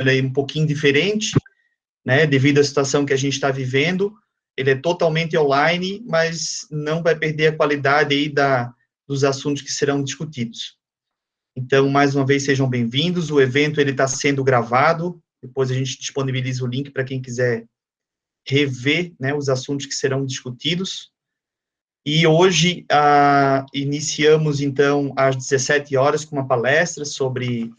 ele é um pouquinho diferente, né, devido à situação que a gente está vivendo. Ele é totalmente online, mas não vai perder a qualidade aí dos assuntos que serão discutidos. Então, mais uma vez, sejam bem-vindos. O evento está sendo gravado, depois a gente disponibiliza o link para quem quiser rever, né, os assuntos que serão discutidos. E hoje, iniciamos, então, às 17 horas, com uma palestra sobre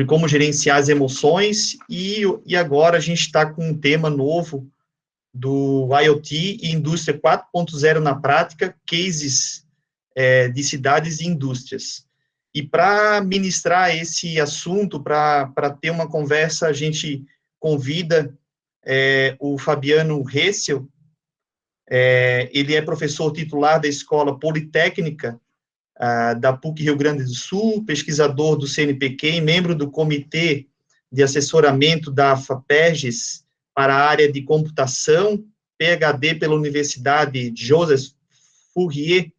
como gerenciar as emoções, e agora a gente está com um tema novo do IoT e Indústria 4.0 na prática, cases de cidades e indústrias. E para ministrar esse assunto, para ter uma conversa, a gente convida o Fabiano Hessel. Ele é professor titular da Escola Politécnica da PUC Rio Grande do Sul, pesquisador do CNPq e membro do Comitê de Assessoramento da FAPERGS para a área de computação, PhD pela Universidade Joseph Fourier,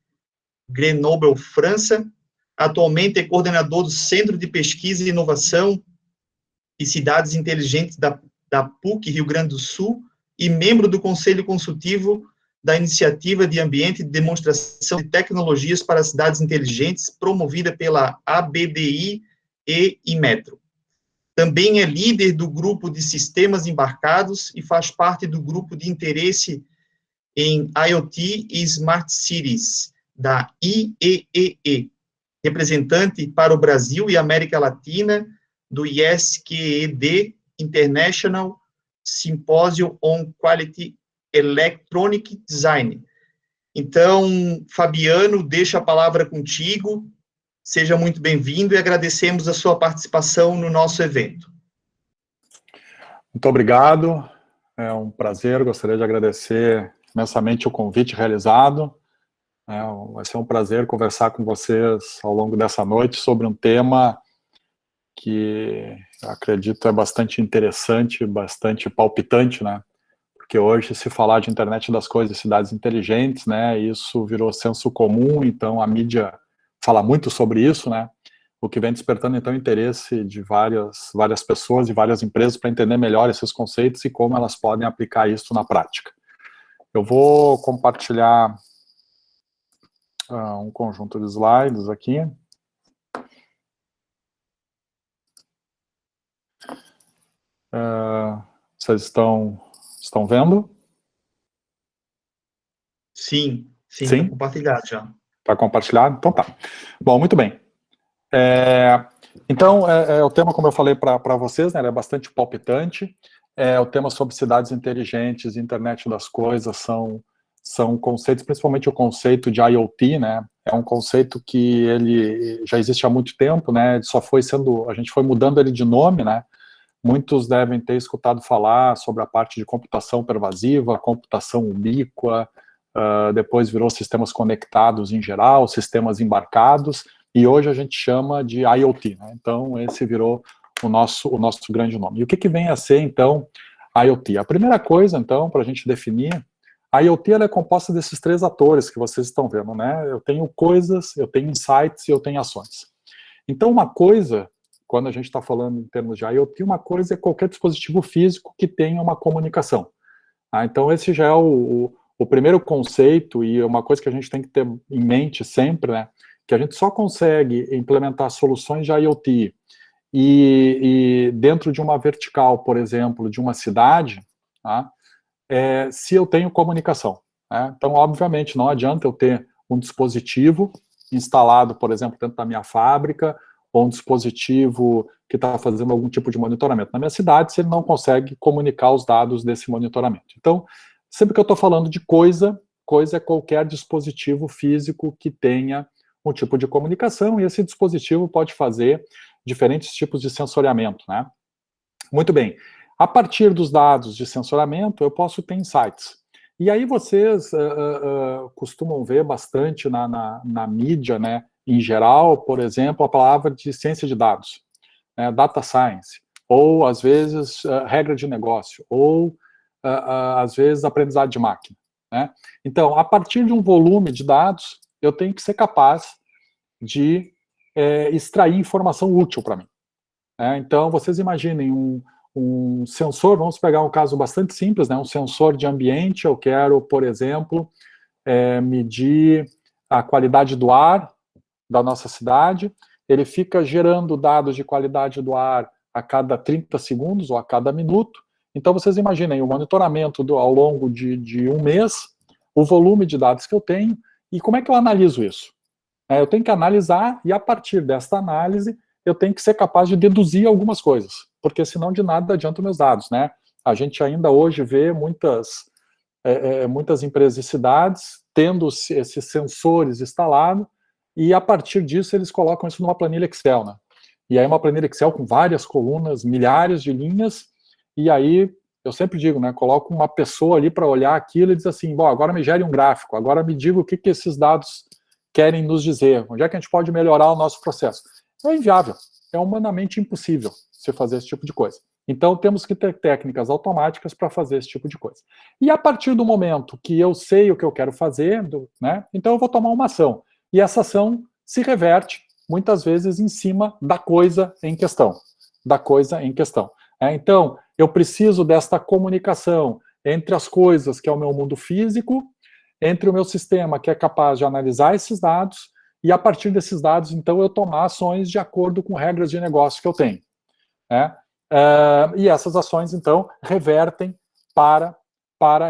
Grenoble, França. Atualmente é coordenador do Centro de Pesquisa e Inovação e Cidades Inteligentes da PUC Rio Grande do Sul e membro do Conselho Consultivo da Iniciativa de Ambiente de Demonstração de Tecnologias para Cidades Inteligentes, promovida pela ABDI e Inmetro. Também é líder do grupo de sistemas embarcados e faz parte do grupo de interesse em IoT e Smart Cities, da IEEE, representante para o Brasil e América Latina do ISQED International Symposium on Quality Electronic Design. Então, Fabiano, deixo a palavra contigo, seja muito bem-vindo e agradecemos a sua participação no nosso evento. Muito obrigado, é um prazer, gostaria de agradecer imensamente o convite realizado. Vai ser um prazer conversar com vocês ao longo dessa noite sobre um tema que acredito é bastante interessante, bastante palpitante, né? Porque hoje, se falar de internet das coisas, cidades inteligentes, né, isso virou senso comum, então a mídia fala muito sobre isso, né, o que vem despertando, então, interesse de várias pessoas e várias empresas para entender melhor esses conceitos e como elas podem aplicar isso na prática. Eu vou compartilhar um conjunto de slides aqui. Vocês estão vendo? Sim, está compartilhado já. Está compartilhado? Então tá. Bom, muito bem. Então, o tema, como eu falei para vocês, né, ele é bastante palpitante. O tema sobre cidades inteligentes, internet das coisas, são conceitos, principalmente o conceito de IoT, né, é um conceito que ele já existe há muito tempo, né, a gente foi mudando ele de nome, né, muitos devem ter escutado falar sobre a parte de computação pervasiva, computação ubíqua, depois virou sistemas conectados em geral, sistemas embarcados, e hoje a gente chama de IoT, né? Então esse virou o nosso grande nome. E o que vem a ser, então, IoT? A primeira coisa, então, para a gente definir, a IoT ela é composta desses três atores que vocês estão vendo, né? Eu tenho coisas, eu tenho insights e eu tenho ações. Então uma coisa, quando a gente está falando em termos de IoT, uma coisa é qualquer dispositivo físico que tenha uma comunicação. Então esse já é o primeiro conceito, e uma coisa que a gente tem que ter em mente sempre, né, que a gente só consegue implementar soluções de IoT e dentro de uma vertical, por exemplo, de uma cidade, tá, se eu tenho comunicação. Né? Então, obviamente, não adianta eu ter um dispositivo instalado, por exemplo, dentro da minha fábrica, ou um dispositivo que está fazendo algum tipo de monitoramento na minha cidade, se ele não consegue comunicar os dados desse monitoramento. Então, sempre que eu estou falando de coisa é qualquer dispositivo físico que tenha um tipo de comunicação, e esse dispositivo pode fazer diferentes tipos de sensoriamento, né? Muito bem. A partir dos dados de sensoriamento, eu posso ter insights. E aí vocês costumam ver bastante na mídia, né, em geral, por exemplo, a palavra de ciência de dados, né, data science, ou às vezes regra de negócio, ou às vezes aprendizado de máquina. Né? Então, a partir de um volume de dados, eu tenho que ser capaz de extrair informação útil para mim. Então, vocês imaginem um sensor, vamos pegar um caso bastante simples, né? Um sensor de ambiente, eu quero, por exemplo, medir a qualidade do ar da nossa cidade, ele fica gerando dados de qualidade do ar a cada 30 segundos ou a cada minuto. Então, vocês imaginem o monitoramento ao longo de um mês, o volume de dados que eu tenho, e como é que eu analiso isso? Eu tenho que analisar, e a partir desta análise, eu tenho que ser capaz de deduzir algumas coisas, porque senão de nada adianta meus dados, né? A gente ainda hoje vê muitas empresas e cidades tendo esses sensores instalados, e a partir disso eles colocam isso numa planilha Excel, né? E aí uma planilha Excel com várias colunas, milhares de linhas, e aí eu sempre digo, né, coloco uma pessoa ali para olhar aquilo e diz assim, bom, agora me gere um gráfico, agora me diga o que esses dados querem nos dizer, onde é que a gente pode melhorar o nosso processo. É inviável, é humanamente impossível se fazer esse tipo de coisa. Então, temos que ter técnicas automáticas para fazer esse tipo de coisa. E a partir do momento que eu sei o que eu quero fazer, né, então eu vou tomar uma ação. E essa ação se reverte, muitas vezes, em cima da coisa em questão. Então, eu preciso desta comunicação entre as coisas, que é o meu mundo físico, entre o meu sistema, que é capaz de analisar esses dados, e a partir desses dados, então, eu tomar ações de acordo com regras de negócio que eu tenho. E essas ações, então, revertem para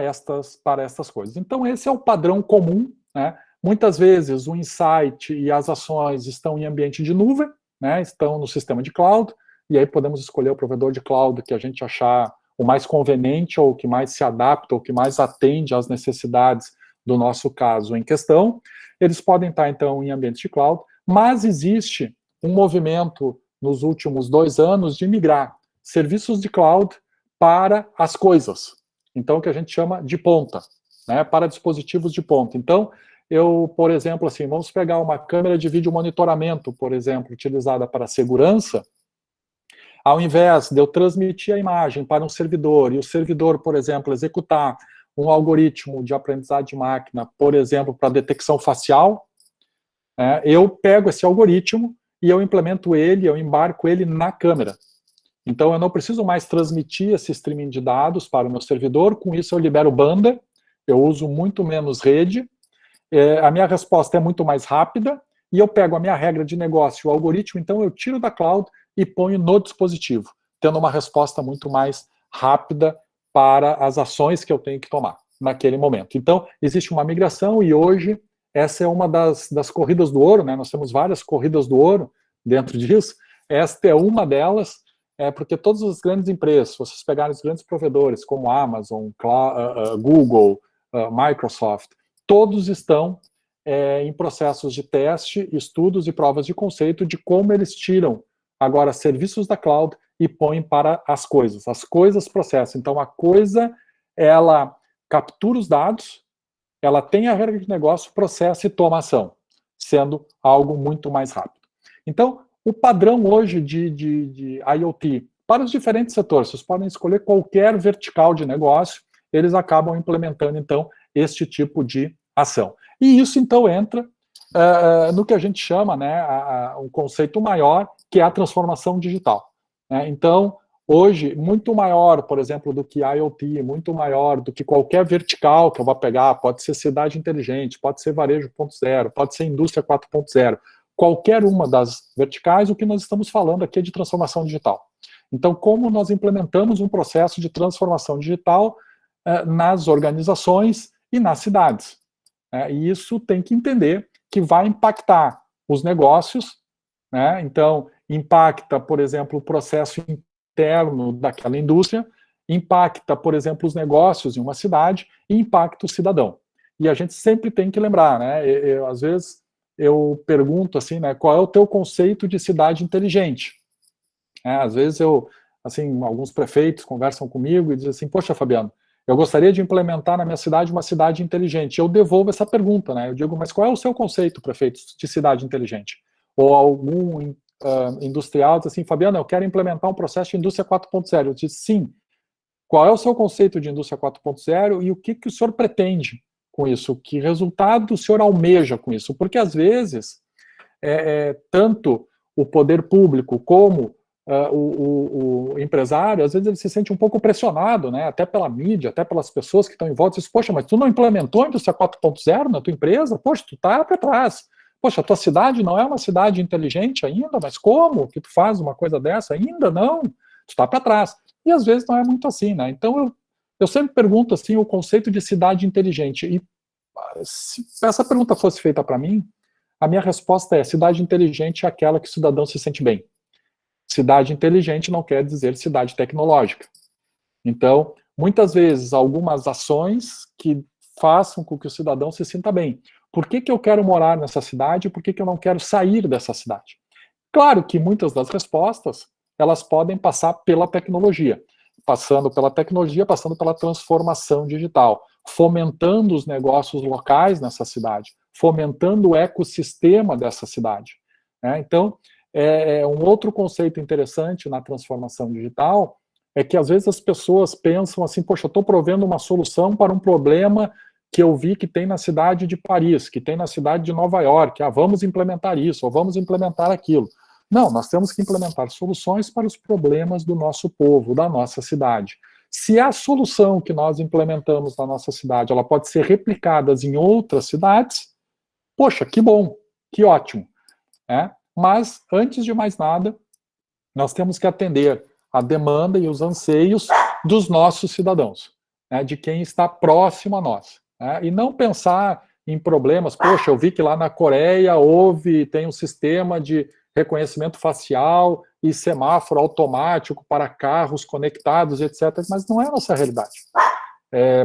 estas coisas. Então, esse é o padrão comum, né? Muitas vezes o insight e as ações estão em ambiente de nuvem, né? Estão no sistema de cloud, e aí podemos escolher o provedor de cloud que a gente achar o mais conveniente, ou que mais se adapta, ou que mais atende às necessidades do nosso caso em questão. Eles podem estar, então, em ambiente de cloud, mas existe um movimento nos últimos 2 anos de migrar serviços de cloud para as coisas. Então, o que a gente chama de ponta, né, para dispositivos de ponta. Então, eu, por exemplo, assim, vamos pegar uma câmera de vídeo monitoramento, por exemplo, utilizada para segurança, ao invés de eu transmitir a imagem para um servidor, e o servidor, por exemplo, executar um algoritmo de aprendizado de máquina, por exemplo, para detecção facial, eu pego esse algoritmo e eu implemento ele, eu embarco ele na câmera. Então, eu não preciso mais transmitir esse streaming de dados para o meu servidor, com isso eu libero banda, eu uso muito menos rede, a minha resposta é muito mais rápida, e eu pego a minha regra de negócio, o algoritmo, então eu tiro da cloud e ponho no dispositivo, tendo uma resposta muito mais rápida para as ações que eu tenho que tomar naquele momento. Então, existe uma migração, e hoje essa é uma das corridas do ouro, né? Nós temos várias corridas do ouro dentro disso, esta é uma delas, porque todas as grandes empresas, se vocês pegarem os grandes provedores, como Amazon, Google, Microsoft, todos estão em processos de teste, estudos e provas de conceito de como eles tiram agora serviços da cloud e põem para as coisas processam. Então, a coisa, ela captura os dados, ela tem a regra de negócio, processa e toma ação, sendo algo muito mais rápido. Então, o padrão hoje de IoT para os diferentes setores, vocês podem escolher qualquer vertical de negócio, eles acabam implementando, então, este tipo de ação. E isso, então, entra no que a gente chama, né, um conceito maior, que é a transformação digital. Então, hoje, muito maior, por exemplo, do que IoT, muito maior do que qualquer vertical que eu vou pegar, pode ser cidade inteligente, pode ser varejo 4.0, pode ser indústria 4.0, qualquer uma das verticais, o que nós estamos falando aqui é de transformação digital. Então, como nós implementamos um processo de transformação digital nas organizações e nas cidades. E isso tem que entender que vai impactar os negócios, né? Então, impacta, por exemplo, o processo interno daquela indústria, impacta, por exemplo, os negócios em uma cidade e impacta o cidadão. E a gente sempre tem que lembrar, né? Às vezes eu pergunto assim, né, qual é o teu conceito de cidade inteligente? Às vezes alguns prefeitos conversam comigo e dizem assim, poxa, Fabiano, eu gostaria de implementar na minha cidade uma cidade inteligente. Eu devolvo essa pergunta, né? Eu digo, mas qual é o seu conceito, prefeito, de cidade inteligente? Ou algum industrial diz assim, Fabiano, eu quero implementar um processo de indústria 4.0. Eu disse, sim. Qual é o seu conceito de indústria 4.0 e o que o senhor pretende com isso? Que resultado o senhor almeja com isso? Porque, às vezes, tanto o poder público como o empresário, às vezes ele se sente um pouco pressionado, né, até pela mídia, até pelas pessoas que estão em volta, diz, poxa, mas tu não implementou a indústria 4.0 na tua empresa? Poxa, tu tá para trás. Poxa, a tua cidade não é uma cidade inteligente ainda, mas como que tu faz uma coisa dessa? Ainda não, tu está para trás. E às vezes não é muito assim, né? Então eu sempre pergunto assim, o conceito de cidade inteligente, e se essa pergunta fosse feita para mim, a minha resposta é, cidade inteligente é aquela que o cidadão se sente bem. Cidade inteligente não quer dizer cidade tecnológica. Então, muitas vezes, algumas ações que façam com que o cidadão se sinta bem. Por que eu quero morar nessa cidade e por que eu não quero sair dessa cidade? Claro que muitas das respostas, elas podem passar pela tecnologia. Passando pela tecnologia, passando pela transformação digital, fomentando os negócios locais nessa cidade, fomentando o ecossistema dessa cidade. Então, um outro conceito interessante na transformação digital é que às vezes as pessoas pensam assim, poxa, eu estou provendo uma solução para um problema que eu vi que tem na cidade de Paris, que tem na cidade de Nova York, vamos implementar isso, ou vamos implementar aquilo. Não, nós temos que implementar soluções para os problemas do nosso povo, da nossa cidade. Se a solução que nós implementamos na nossa cidade, ela pode ser replicada em outras cidades, poxa, que bom, que ótimo. Mas, antes de mais nada, nós temos que atender a demanda e os anseios dos nossos cidadãos, de quem está próximo a nós. E não pensar em problemas, poxa, eu vi que lá na Coreia tem um sistema de reconhecimento facial e semáforo automático para carros conectados, etc., mas não é a nossa realidade.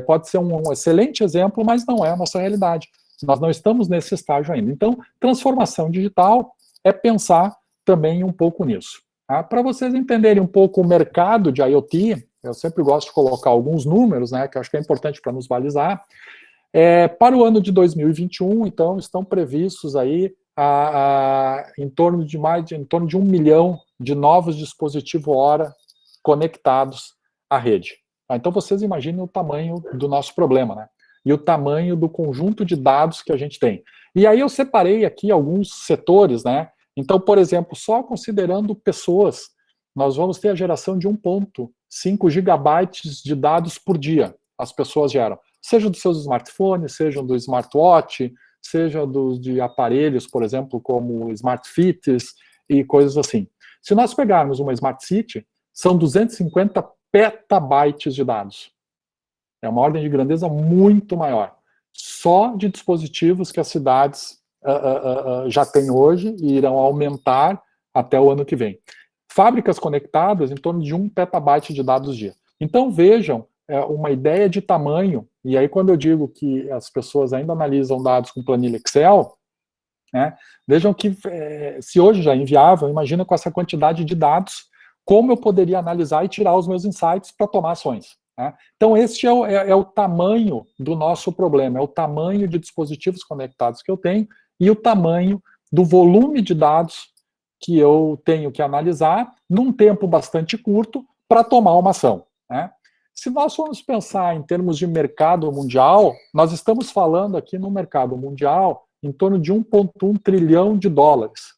Pode ser um excelente exemplo, mas não é a nossa realidade. Nós não estamos nesse estágio ainda. Então, transformação digital é pensar também um pouco nisso. Para vocês entenderem um pouco o mercado de IoT, eu sempre gosto de colocar alguns números, que eu acho que é importante para nos balizar. Para o ano de 2021, então, estão previstos aí em torno de 1 milhão de novos dispositivos hora conectados à rede. Então, vocês imaginem o tamanho do nosso problema, e o tamanho do conjunto de dados que a gente tem. E aí eu separei aqui alguns setores, Então, por exemplo, só considerando pessoas, nós vamos ter a geração de 1,5 gigabytes de dados por dia, as pessoas geram. Seja dos seus smartphones, seja do smartwatch, seja de aparelhos, por exemplo, como Smart Fits e coisas assim. Se nós pegarmos uma Smart City, são 250 petabytes de dados. É uma ordem de grandeza muito maior. Só de dispositivos que as cidades já têm hoje e irão aumentar até o ano que vem. Fábricas conectadas em torno de 1 petabyte de dados dia. Então vejam uma ideia de tamanho, e aí quando eu digo que as pessoas ainda analisam dados com planilha Excel, vejam que se hoje já é inviável, imagina com essa quantidade de dados, como eu poderia analisar e tirar os meus insights para tomar ações. Então, este é o tamanho do nosso problema, é o tamanho de dispositivos conectados que eu tenho e o tamanho do volume de dados que eu tenho que analisar num tempo bastante curto para tomar uma ação. Se nós formos pensar em termos de mercado mundial, nós estamos falando aqui no mercado mundial em torno de 1,1 trilhão de dólares.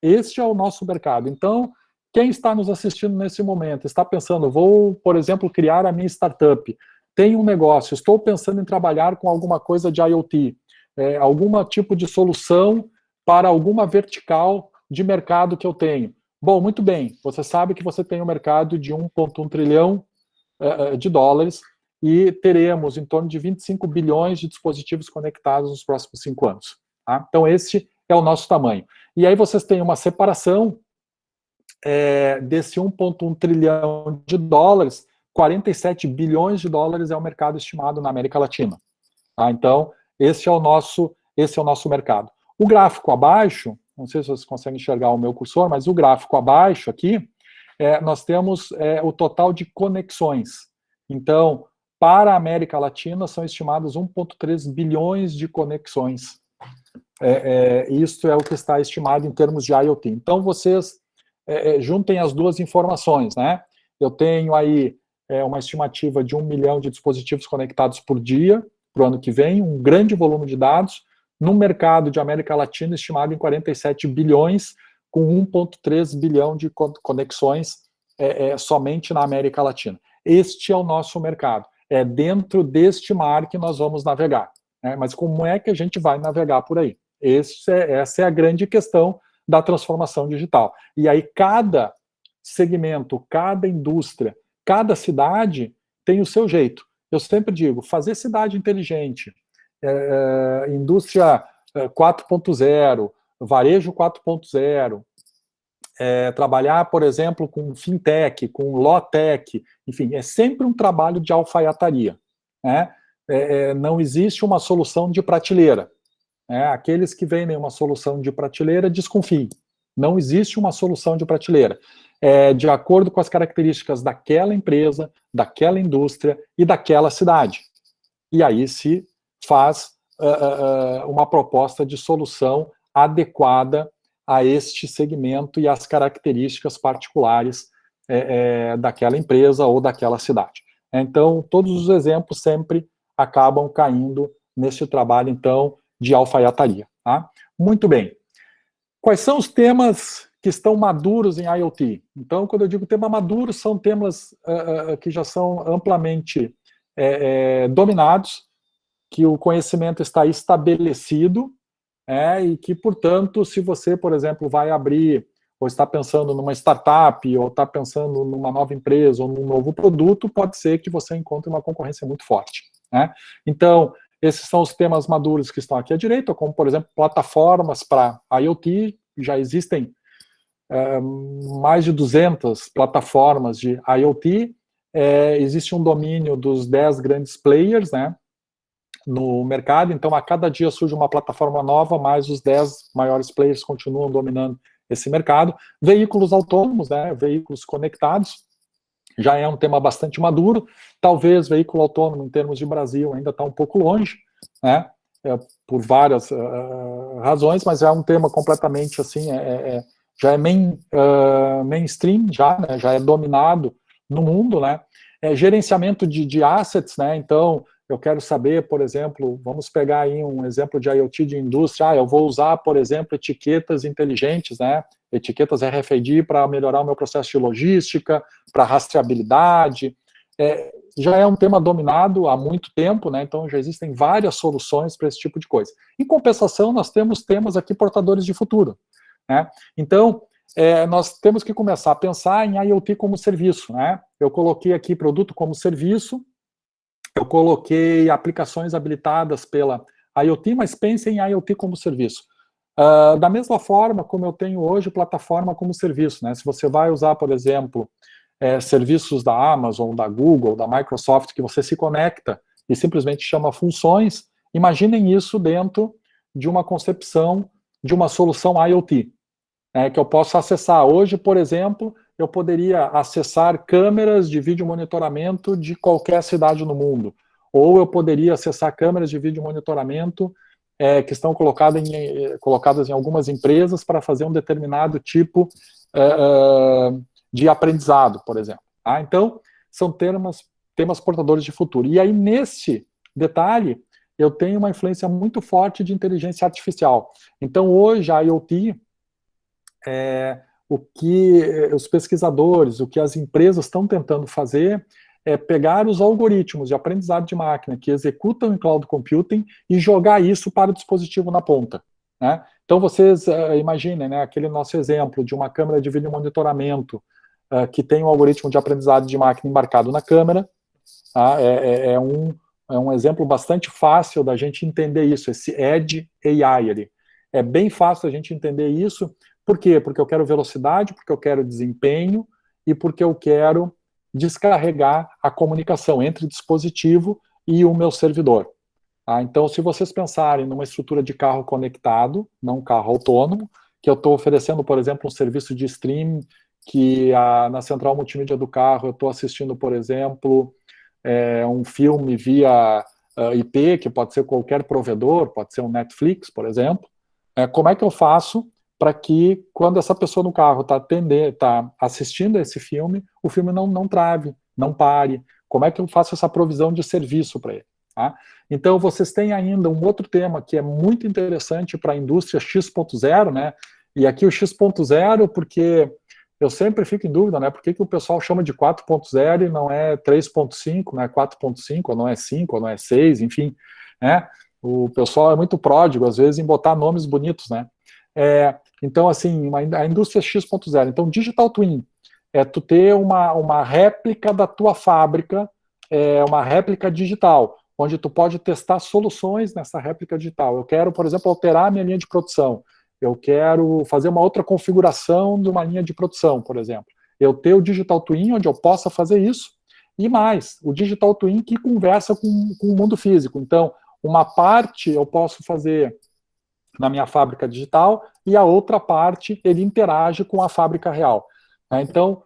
Este é o nosso mercado. Então, quem está nos assistindo nesse momento, está pensando, vou, por exemplo, criar a minha startup, tenho um negócio, estou pensando em trabalhar com alguma coisa de IoT, algum tipo de solução para alguma vertical de mercado que eu tenho. Bom, muito bem, você sabe que você tem um mercado de 1,1 trilhão de dólares e teremos em torno de 25 bilhões de dispositivos conectados nos próximos 5 anos. Então, esse é o nosso tamanho. E aí vocês têm uma separação desse 1,1 trilhão de dólares, 47 bilhões de dólares é o mercado estimado na América Latina. Então, esse é o nosso mercado. O gráfico abaixo, não sei se vocês conseguem enxergar o meu cursor, mas o gráfico abaixo aqui, nós temos o total de conexões. Então, para a América Latina, são estimados 1,3 bilhões de conexões. Isso é o que está estimado em termos de IoT. Então, vocês juntem as duas informações, Eu tenho aí uma estimativa de 1 milhão de dispositivos conectados por dia, para o ano que vem, um grande volume de dados, num mercado de América Latina estimado em 47 bilhões, com 1,3 bilhão de conexões somente na América Latina. Este é o nosso mercado. É dentro deste mar que nós vamos navegar. Né? Mas como é que a gente vai navegar por aí? Essa é a grande questão da transformação digital. E aí cada segmento, cada indústria, cada cidade tem o seu jeito. Eu sempre digo, fazer cidade inteligente, indústria 4.0, varejo 4.0, trabalhar, por exemplo, com fintech, com lawtech, enfim, é sempre um trabalho de alfaiataria. Né? Não existe uma solução de prateleira. Aqueles que vendem uma solução de prateleira, desconfiem. Não existe uma solução de prateleira. De acordo com as características daquela empresa, daquela indústria e daquela cidade. E aí se faz uma proposta de solução adequada a este segmento e às características particulares daquela empresa ou daquela cidade. Então, todos os exemplos sempre acabam caindo nesse trabalho, então, de alfaiataria. Tá? Muito bem. Quais são os temas que estão maduros em IoT? Então, quando eu digo tema maduro, são temas que já são amplamente dominados, que o conhecimento está estabelecido, e que, portanto, se você, por exemplo, vai abrir, ou está pensando numa startup, ou está pensando numa nova empresa, ou num novo produto, pode ser que você encontre uma concorrência muito forte. Né? Então, esses são os temas maduros que estão aqui à direita, como, por exemplo, plataformas para IoT. Já existem mais de 200 plataformas de IoT. Existe um domínio dos 10 grandes players, né, no mercado. Então, a cada dia surge uma plataforma nova, mas os 10 maiores players continuam dominando esse mercado. Veículos autônomos, né, veículos conectados, já é um tema bastante maduro. Talvez veículo autônomo, em termos de Brasil, ainda está um pouco longe, né, por várias razões, mas é um tema completamente assim, já é mainstream, né, já é dominado no mundo, né. Gerenciamento de assets, né, então eu quero saber, por exemplo, vamos pegar aí um exemplo de IoT de indústria, eu vou usar, por exemplo, etiquetas inteligentes, né, etiquetas RFID para melhorar o meu processo de logística, para rastreabilidade. Já é um tema dominado há muito tempo, né, então já existem várias soluções para esse tipo de coisa. Em compensação, nós temos temas aqui portadores de futuro. Né? Então, nós temos que começar a pensar em IoT como serviço. Né? Eu coloquei aqui produto como serviço, eu coloquei aplicações habilitadas pela IoT, mas pensem em IoT como serviço. Da mesma forma como eu tenho hoje plataforma como serviço. Né? Se você vai usar, por exemplo, serviços da Amazon, da Google, da Microsoft, que você se conecta e simplesmente chama funções, imaginem isso dentro de uma concepção de uma solução IoT, que eu posso acessar. Hoje, por exemplo, eu poderia acessar câmeras de vídeo monitoramento de qualquer cidade no mundo, ou eu poderia acessar câmeras de vídeo monitoramento que estão colocadas em algumas empresas para fazer um determinado tipo de aprendizado, por exemplo. Tá? Então, são temas portadores de futuro. E aí, nesse detalhe, eu tenho uma influência muito forte de inteligência artificial. Então, hoje, a IoT, o que os pesquisadores, o que as empresas estão tentando fazer é pegar os algoritmos de aprendizado de máquina que executam em cloud computing e jogar isso para o dispositivo na ponta. Né? Então, vocês imaginem, né, aquele nosso exemplo de uma câmera de vídeo monitoramento que tem um algoritmo de aprendizado de máquina embarcado na câmera. Tá? É um exemplo bastante fácil da gente entender isso, esse Edge AI ali. É bem fácil a gente entender isso. Por quê? Porque eu quero velocidade, porque eu quero desempenho e porque eu quero descarregar a comunicação entre dispositivo e o meu servidor. Tá? Então, se vocês pensarem numa estrutura de carro conectado, não carro autônomo, que eu estou oferecendo, por exemplo, um serviço de streaming que na central multimídia do carro eu estou assistindo, por exemplo, um filme via IP, que pode ser qualquer provedor, pode ser um Netflix, por exemplo. Como é que eu faço para que, quando essa pessoa no carro está assistindo esse filme, o filme não trave, não pare? Como é que eu faço essa provisão de serviço para ele? Tá? Então, vocês têm ainda um outro tema que é muito interessante para a indústria X.0, né? E aqui o X.0, porque eu sempre fico em dúvida, né? Por que o pessoal chama de 4.0 e não é 3.5, não é 4.5, ou não é 5, ou não é 6, enfim, né? O pessoal é muito pródigo, às vezes, em botar nomes bonitos, né? Então, assim, a indústria X.0. Então, Digital Twin é tu ter uma réplica da tua fábrica, uma réplica digital, onde tu pode testar soluções nessa réplica digital. Eu quero, por exemplo, alterar a minha linha de produção. Eu quero fazer uma outra configuração de uma linha de produção, por exemplo. Eu ter o Digital Twin, onde eu possa fazer isso, e mais, o Digital Twin que conversa com o mundo físico. Então, uma parte eu posso fazer na minha fábrica digital e a outra parte ele interage com a fábrica real. Então,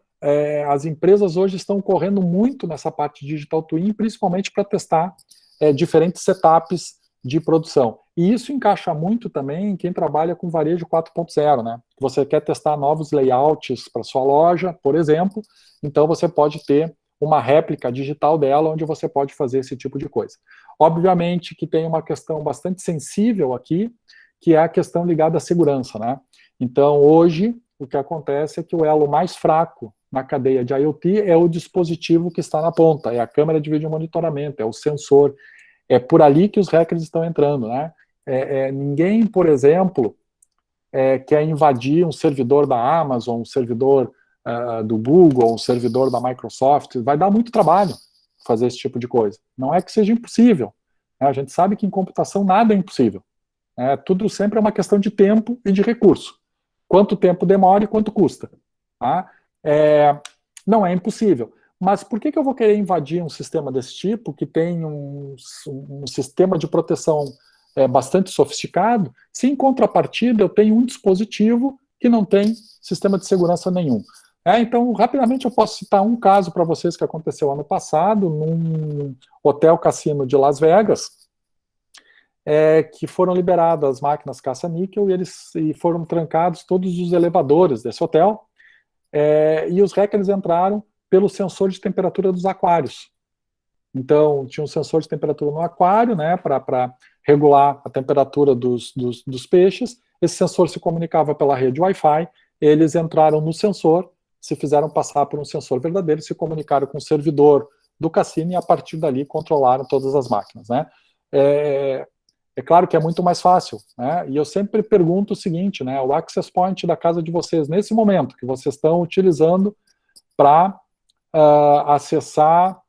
as empresas hoje estão correndo muito nessa parte de Digital Twin, principalmente para testar diferentes setups de produção. E isso encaixa muito também em quem trabalha com varejo 4.0, né? Você quer testar novos layouts para sua loja, por exemplo, então você pode ter uma réplica digital dela, onde você pode fazer esse tipo de coisa. Obviamente que tem uma questão bastante sensível aqui, que é a questão ligada à segurança, né? Então, hoje, o que acontece é que o elo mais fraco na cadeia de IoT é o dispositivo que está na ponta, é a câmera de vídeo monitoramento, é o sensor, é por ali que os hackers estão entrando, né? Ninguém, por exemplo, quer invadir um servidor da Amazon, um servidor do Google, um servidor da Microsoft. Vai dar muito trabalho fazer esse tipo de coisa. Não é que seja impossível. A gente sabe que em computação nada é impossível. Tudo sempre é uma questão de tempo e de recurso. Quanto tempo demora e quanto custa. Tá? Não é impossível. Mas por que eu vou querer invadir um sistema desse tipo, que tem um sistema de proteção bastante sofisticado, se em contrapartida eu tenho um dispositivo que não tem sistema de segurança nenhum? Então, rapidamente eu posso citar um caso para vocês que aconteceu ano passado, num hotel cassino de Las Vegas, que foram liberadas as máquinas caça-níquel e foram trancados todos os elevadores desse hotel, e os hackers entraram pelo sensor de temperatura dos aquários. Então, tinha um sensor de temperatura no aquário, né, para regular a temperatura dos peixes. Esse sensor se comunicava pela rede Wi-Fi, eles entraram no sensor, se fizeram passar por um sensor verdadeiro, se comunicaram com o servidor do cassino e, a partir dali, controlaram todas as máquinas, né. É claro que é muito mais fácil, né? E eu sempre pergunto o seguinte, né? O access point da casa de vocês, nesse momento, que vocês estão utilizando para acessar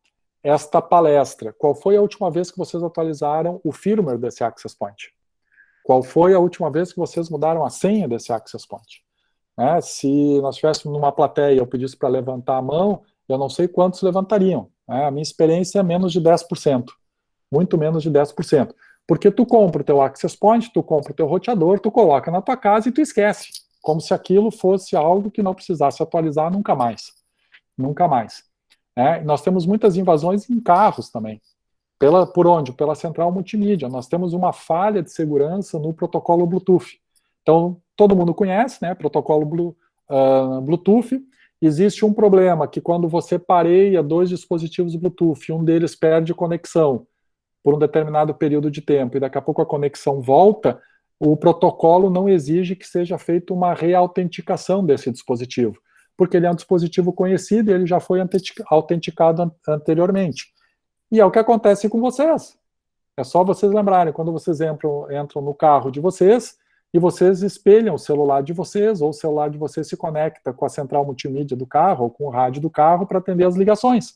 esta palestra, qual foi a última vez que vocês atualizaram o firmware desse access point? Qual foi a última vez que vocês mudaram a senha desse access point? Se nós estivéssemos numa plateia e eu pedisse para levantar a mão, eu não sei quantos levantariam. A minha experiência é menos de 10%, muito menos de 10%. Porque tu compra o teu access point, tu compra o teu roteador, tu coloca na tua casa e tu esquece, como se aquilo fosse algo que não precisasse atualizar nunca mais. Nunca mais. Nós temos muitas invasões em carros também. Por onde? Pela central multimídia. Nós temos uma falha de segurança no protocolo Bluetooth. Então, todo mundo conhece, né? Protocolo Bluetooth. Existe um problema que quando você pareia dois dispositivos Bluetooth, um deles perde conexão por um determinado período de tempo, e daqui a pouco a conexão volta, o protocolo não exige que seja feita uma reautenticação desse dispositivo, porque ele é um dispositivo conhecido e ele já foi autenticado anteriormente. E é o que acontece com vocês. É só vocês lembrarem, quando vocês entram no carro de vocês, e vocês espelham o celular de vocês, ou o celular de vocês se conecta com a central multimídia do carro, ou com o rádio do carro, para atender as ligações.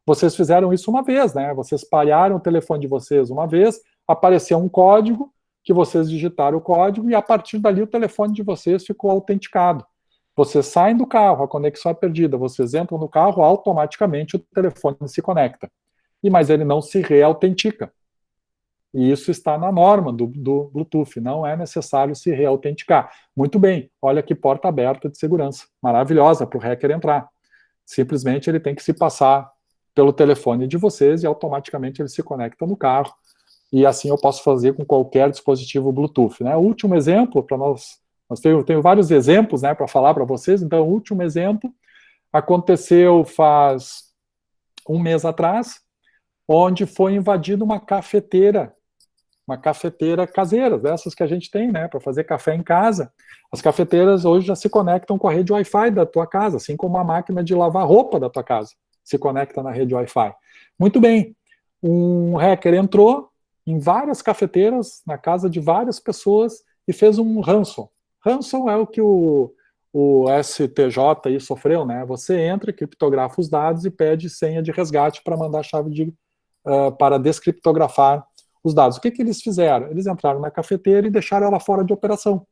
Vocês fizeram isso uma vez, né? Vocês palharam o telefone de vocês uma vez, apareceu um código, que vocês digitaram o código, e a partir dali o telefone de vocês ficou autenticado. Vocês saem do carro, a conexão é perdida, vocês entram no carro, automaticamente o telefone se conecta. Mas ele não se reautentica. E isso está na norma do Bluetooth, não é necessário se reautenticar. Muito bem, olha que porta aberta de segurança, maravilhosa para o hacker entrar. Simplesmente ele tem que se passar pelo telefone de vocês e automaticamente ele se conecta no carro, e assim eu posso fazer com qualquer dispositivo Bluetooth. O último exemplo, para nós tenho vários exemplos, né, para falar para vocês, então o último exemplo aconteceu faz um mês atrás, onde foi invadida uma cafeteira uma cafeteira caseira, dessas que a gente tem, né, para fazer café em casa. As cafeteiras hoje já se conectam com a rede Wi-Fi da tua casa, assim como a máquina de lavar roupa da tua casa se conecta na rede Wi-Fi. Muito bem, um hacker entrou em várias cafeteiras, na casa de várias pessoas, e fez um ransom. Ransom é o que o STJ aí sofreu, né? Você entra, criptografa os dados e pede senha de resgate para mandar a chave para descriptografar os dados. O que eles fizeram? Eles entraram na cafeteira e deixaram ela fora de operação.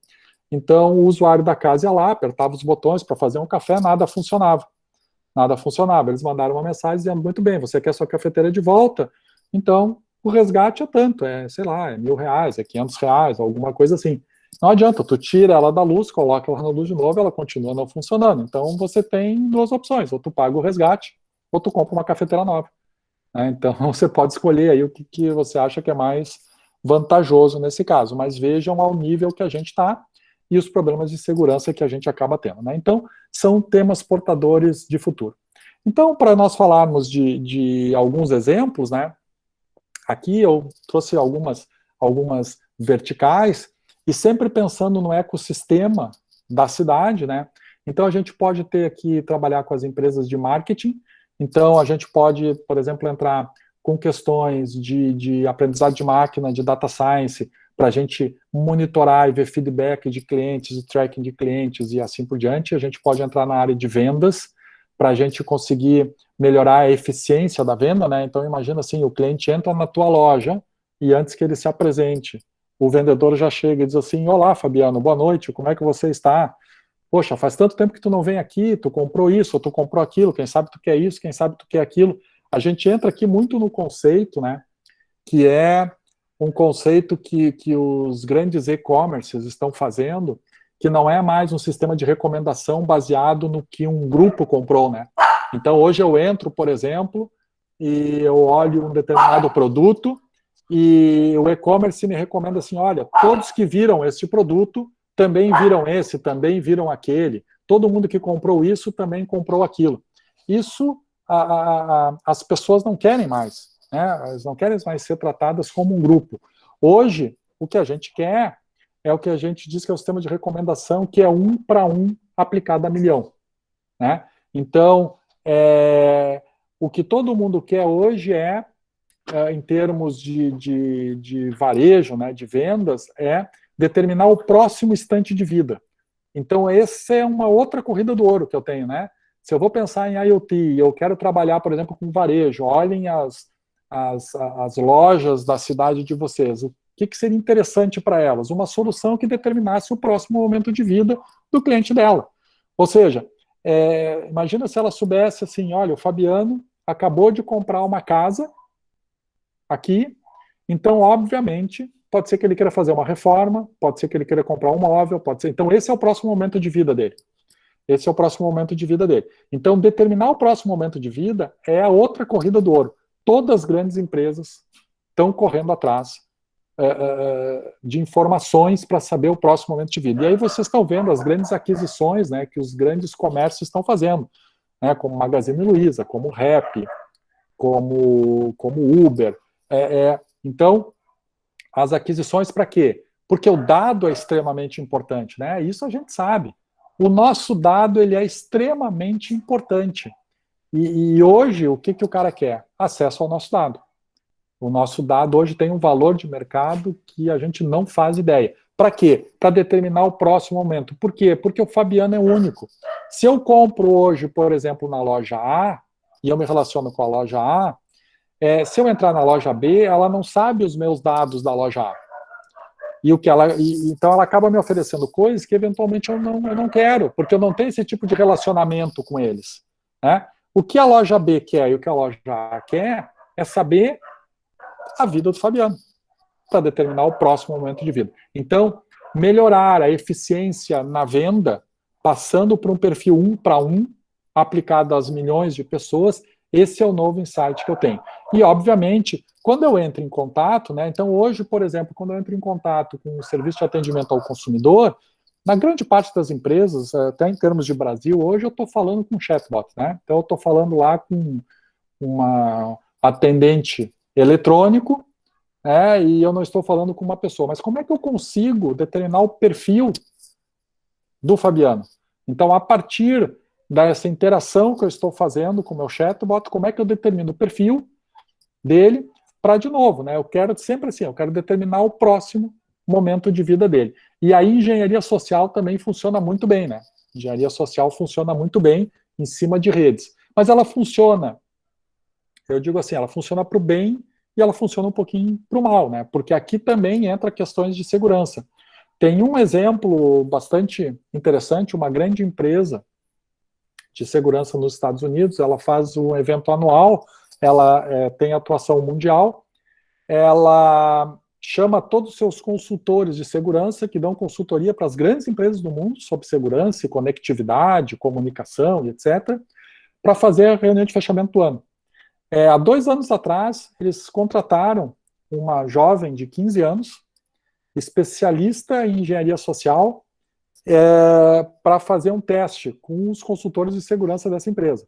Então, o usuário da casa ia lá, apertava os botões para fazer um café, nada funcionava. Nada funcionava. Eles mandaram uma mensagem dizendo, muito bem, você quer sua cafeteira de volta? Então, o resgate é tanto, sei lá, é R$1.000, é R$500, alguma coisa assim. Não adianta, tu tira ela da luz, coloca ela na luz de novo, ela continua não funcionando. Então, você tem duas opções, ou tu paga o resgate, ou tu compra uma cafeteira nova. Então, você pode escolher aí o que você acha que é mais vantajoso nesse caso, mas vejam ao nível que a gente está e os problemas de segurança que a gente acaba tendo. Né? Então, são temas portadores de futuro. Então, para nós falarmos de alguns exemplos, né, aqui eu trouxe algumas verticais, e sempre pensando no ecossistema da cidade, né? Então, a gente pode ter aqui, trabalhar com as empresas de marketing. Então, a gente pode, por exemplo, entrar com questões de aprendizado de máquina, de data science, para a gente monitorar e ver feedback de clientes, e tracking de clientes e assim por diante. A gente pode entrar na área de vendas, para a gente conseguir melhorar a eficiência da venda, né? Então, imagina assim, o cliente entra na tua loja e antes que ele se apresente, o vendedor já chega e diz assim, olá, Fabiano, boa noite, como é que você está? Poxa, faz tanto tempo que tu não vem aqui, tu comprou isso, ou tu comprou aquilo, quem sabe tu quer isso, quem sabe tu quer aquilo. A gente entra aqui muito no conceito, né, que é um conceito que os grandes e-commerces estão fazendo, que não é mais um sistema de recomendação baseado no que um grupo comprou, né? Então, hoje eu entro, por exemplo, e eu olho um determinado produto, e o e-commerce me recomenda assim, olha, todos que viram este produto também viram esse, também viram aquele, todo mundo que comprou isso também comprou aquilo. Isso as pessoas não querem mais, né? Elas não querem mais ser tratadas como um grupo. Hoje, o que a gente quer é o que a gente diz que é o sistema de recomendação, que é 1 para 1 aplicado a milhão, né? Então, o que todo mundo quer hoje em termos de varejo, né, de vendas, é determinar o próximo instante de vida. Então, essa é uma outra corrida do ouro que eu tenho, né? Se eu vou pensar em IoT e eu quero trabalhar, por exemplo, com varejo, olhem as lojas da cidade de vocês, o que seria interessante para elas? Uma solução que determinasse o próximo momento de vida do cliente dela. Ou seja, imagina se ela soubesse assim, olha, o Fabiano acabou de comprar uma casa aqui, então, obviamente, pode ser que ele queira fazer uma reforma, pode ser que ele queira comprar um móvel, pode ser. Então, esse é o próximo momento de vida dele. Esse é o próximo momento de vida dele. Então, determinar o próximo momento de vida é a outra corrida do ouro. Todas as grandes empresas estão correndo atrás de informações para saber o próximo momento de vida. E aí vocês estão vendo as grandes aquisições, né, que os grandes comércios estão fazendo, né, como Magazine Luiza, como Rappi, como Uber. Então, as aquisições para quê? Porque o dado é extremamente importante, né? Isso a gente sabe. O nosso dado ele é extremamente importante. E hoje, o que o cara quer? Acesso ao nosso dado. O nosso dado hoje tem um valor de mercado que a gente não faz ideia. Para quê? Para determinar o próximo momento. Por quê? Porque o Fabiano é único. Se eu compro hoje, por exemplo, na loja A, e eu me relaciono com a loja A, se eu entrar na loja B, ela não sabe os meus dados da loja A. Então ela acaba me oferecendo coisas que eventualmente eu não quero, porque eu não tenho esse tipo de relacionamento com eles. Né? O que a loja B quer e o que a loja A quer é saber a vida do Fabiano, para determinar o próximo momento de vida. Então, melhorar a eficiência na venda, passando por um perfil 1 para 1, aplicado às milhões de pessoas, esse é o novo insight que eu tenho. E, obviamente, quando eu entro em contato, né, então hoje, por exemplo, quando eu entro em contato com o serviço de atendimento ao consumidor, na grande parte das empresas, até em termos de Brasil, hoje eu estou falando com chatbot, né? Então eu estou falando lá com uma atendente eletrônico, E eu não estou falando com uma pessoa, mas como é que eu consigo determinar o perfil do Fabiano? Então, a partir dessa interação que eu estou fazendo com o meu chatbot, como é que eu determino o perfil dele para, de novo, né? Eu quero sempre assim, eu quero determinar o próximo momento de vida dele. E aí, engenharia social também funciona muito bem, né? Engenharia social funciona muito bem em cima de redes. Mas ela funciona, eu digo assim, ela funciona para o bem e ela funciona um pouquinho para o mal, né? Porque aqui também entra questões de segurança. Tem um exemplo bastante interessante, uma grande empresa de segurança nos Estados Unidos, ela faz um evento anual, ela tem atuação mundial, ela chama todos os seus consultores de segurança, que dão consultoria para as grandes empresas do mundo sobre segurança, conectividade, comunicação, etc., para fazer a reunião de fechamento do ano. Há 2 anos atrás, eles contrataram uma jovem de 15 anos, especialista em engenharia social, para fazer um teste com os consultores de segurança dessa empresa.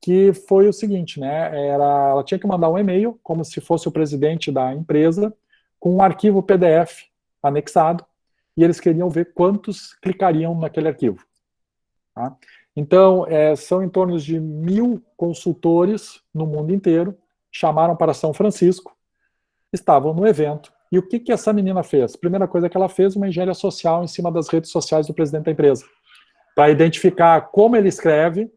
Que foi o seguinte, né? Ela tinha que mandar um e-mail, como se fosse o presidente da empresa, com um arquivo PDF anexado, e eles queriam ver quantos clicariam naquele arquivo. Tá? Então, são em torno de 1.000 consultores no mundo inteiro, chamaram para São Francisco, estavam no evento, e o que essa menina fez? Primeira coisa que ela fez, uma engenharia social em cima das redes sociais do presidente da empresa, para identificar como ele escreve,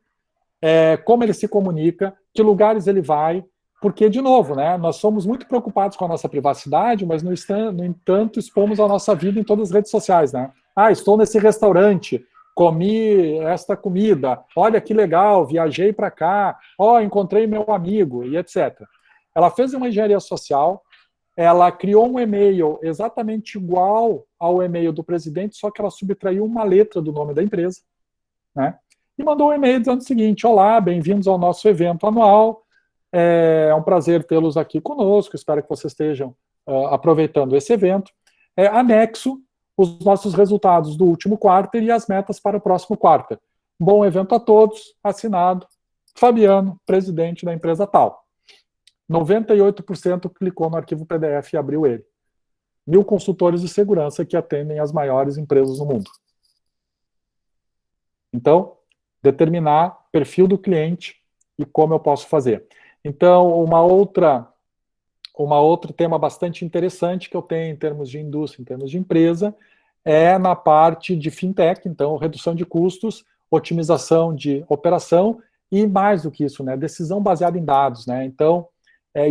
como ele se comunica, que lugares ele vai, porque, de novo, né, nós somos muito preocupados com a nossa privacidade, mas, no entanto, expomos a nossa vida em todas as redes sociais. Né? Estou nesse restaurante, comi esta comida, olha que legal, viajei para cá, encontrei meu amigo, e etc. Ela fez uma engenharia social, ela criou um e-mail exatamente igual ao e-mail do presidente, só que ela subtraiu uma letra do nome da empresa, né? E mandou um e-mail dizendo o seguinte: olá, bem-vindos ao nosso evento anual, é um prazer tê-los aqui conosco, espero que vocês estejam aproveitando esse evento. Anexo os nossos resultados do último quarto e as metas para o próximo quarto. Bom evento a todos, assinado Fabiano, presidente da empresa tal. 98% clicou no arquivo PDF e abriu ele. 1.000 consultores de segurança que atendem as maiores empresas no mundo. Então, determinar perfil do cliente e como eu posso fazer. Então, uma outro tema bastante interessante que eu tenho em termos de indústria, em termos de empresa, é na parte de fintech, então, redução de custos, otimização de operação e, mais do que isso, né, decisão baseada em dados. Né? Então,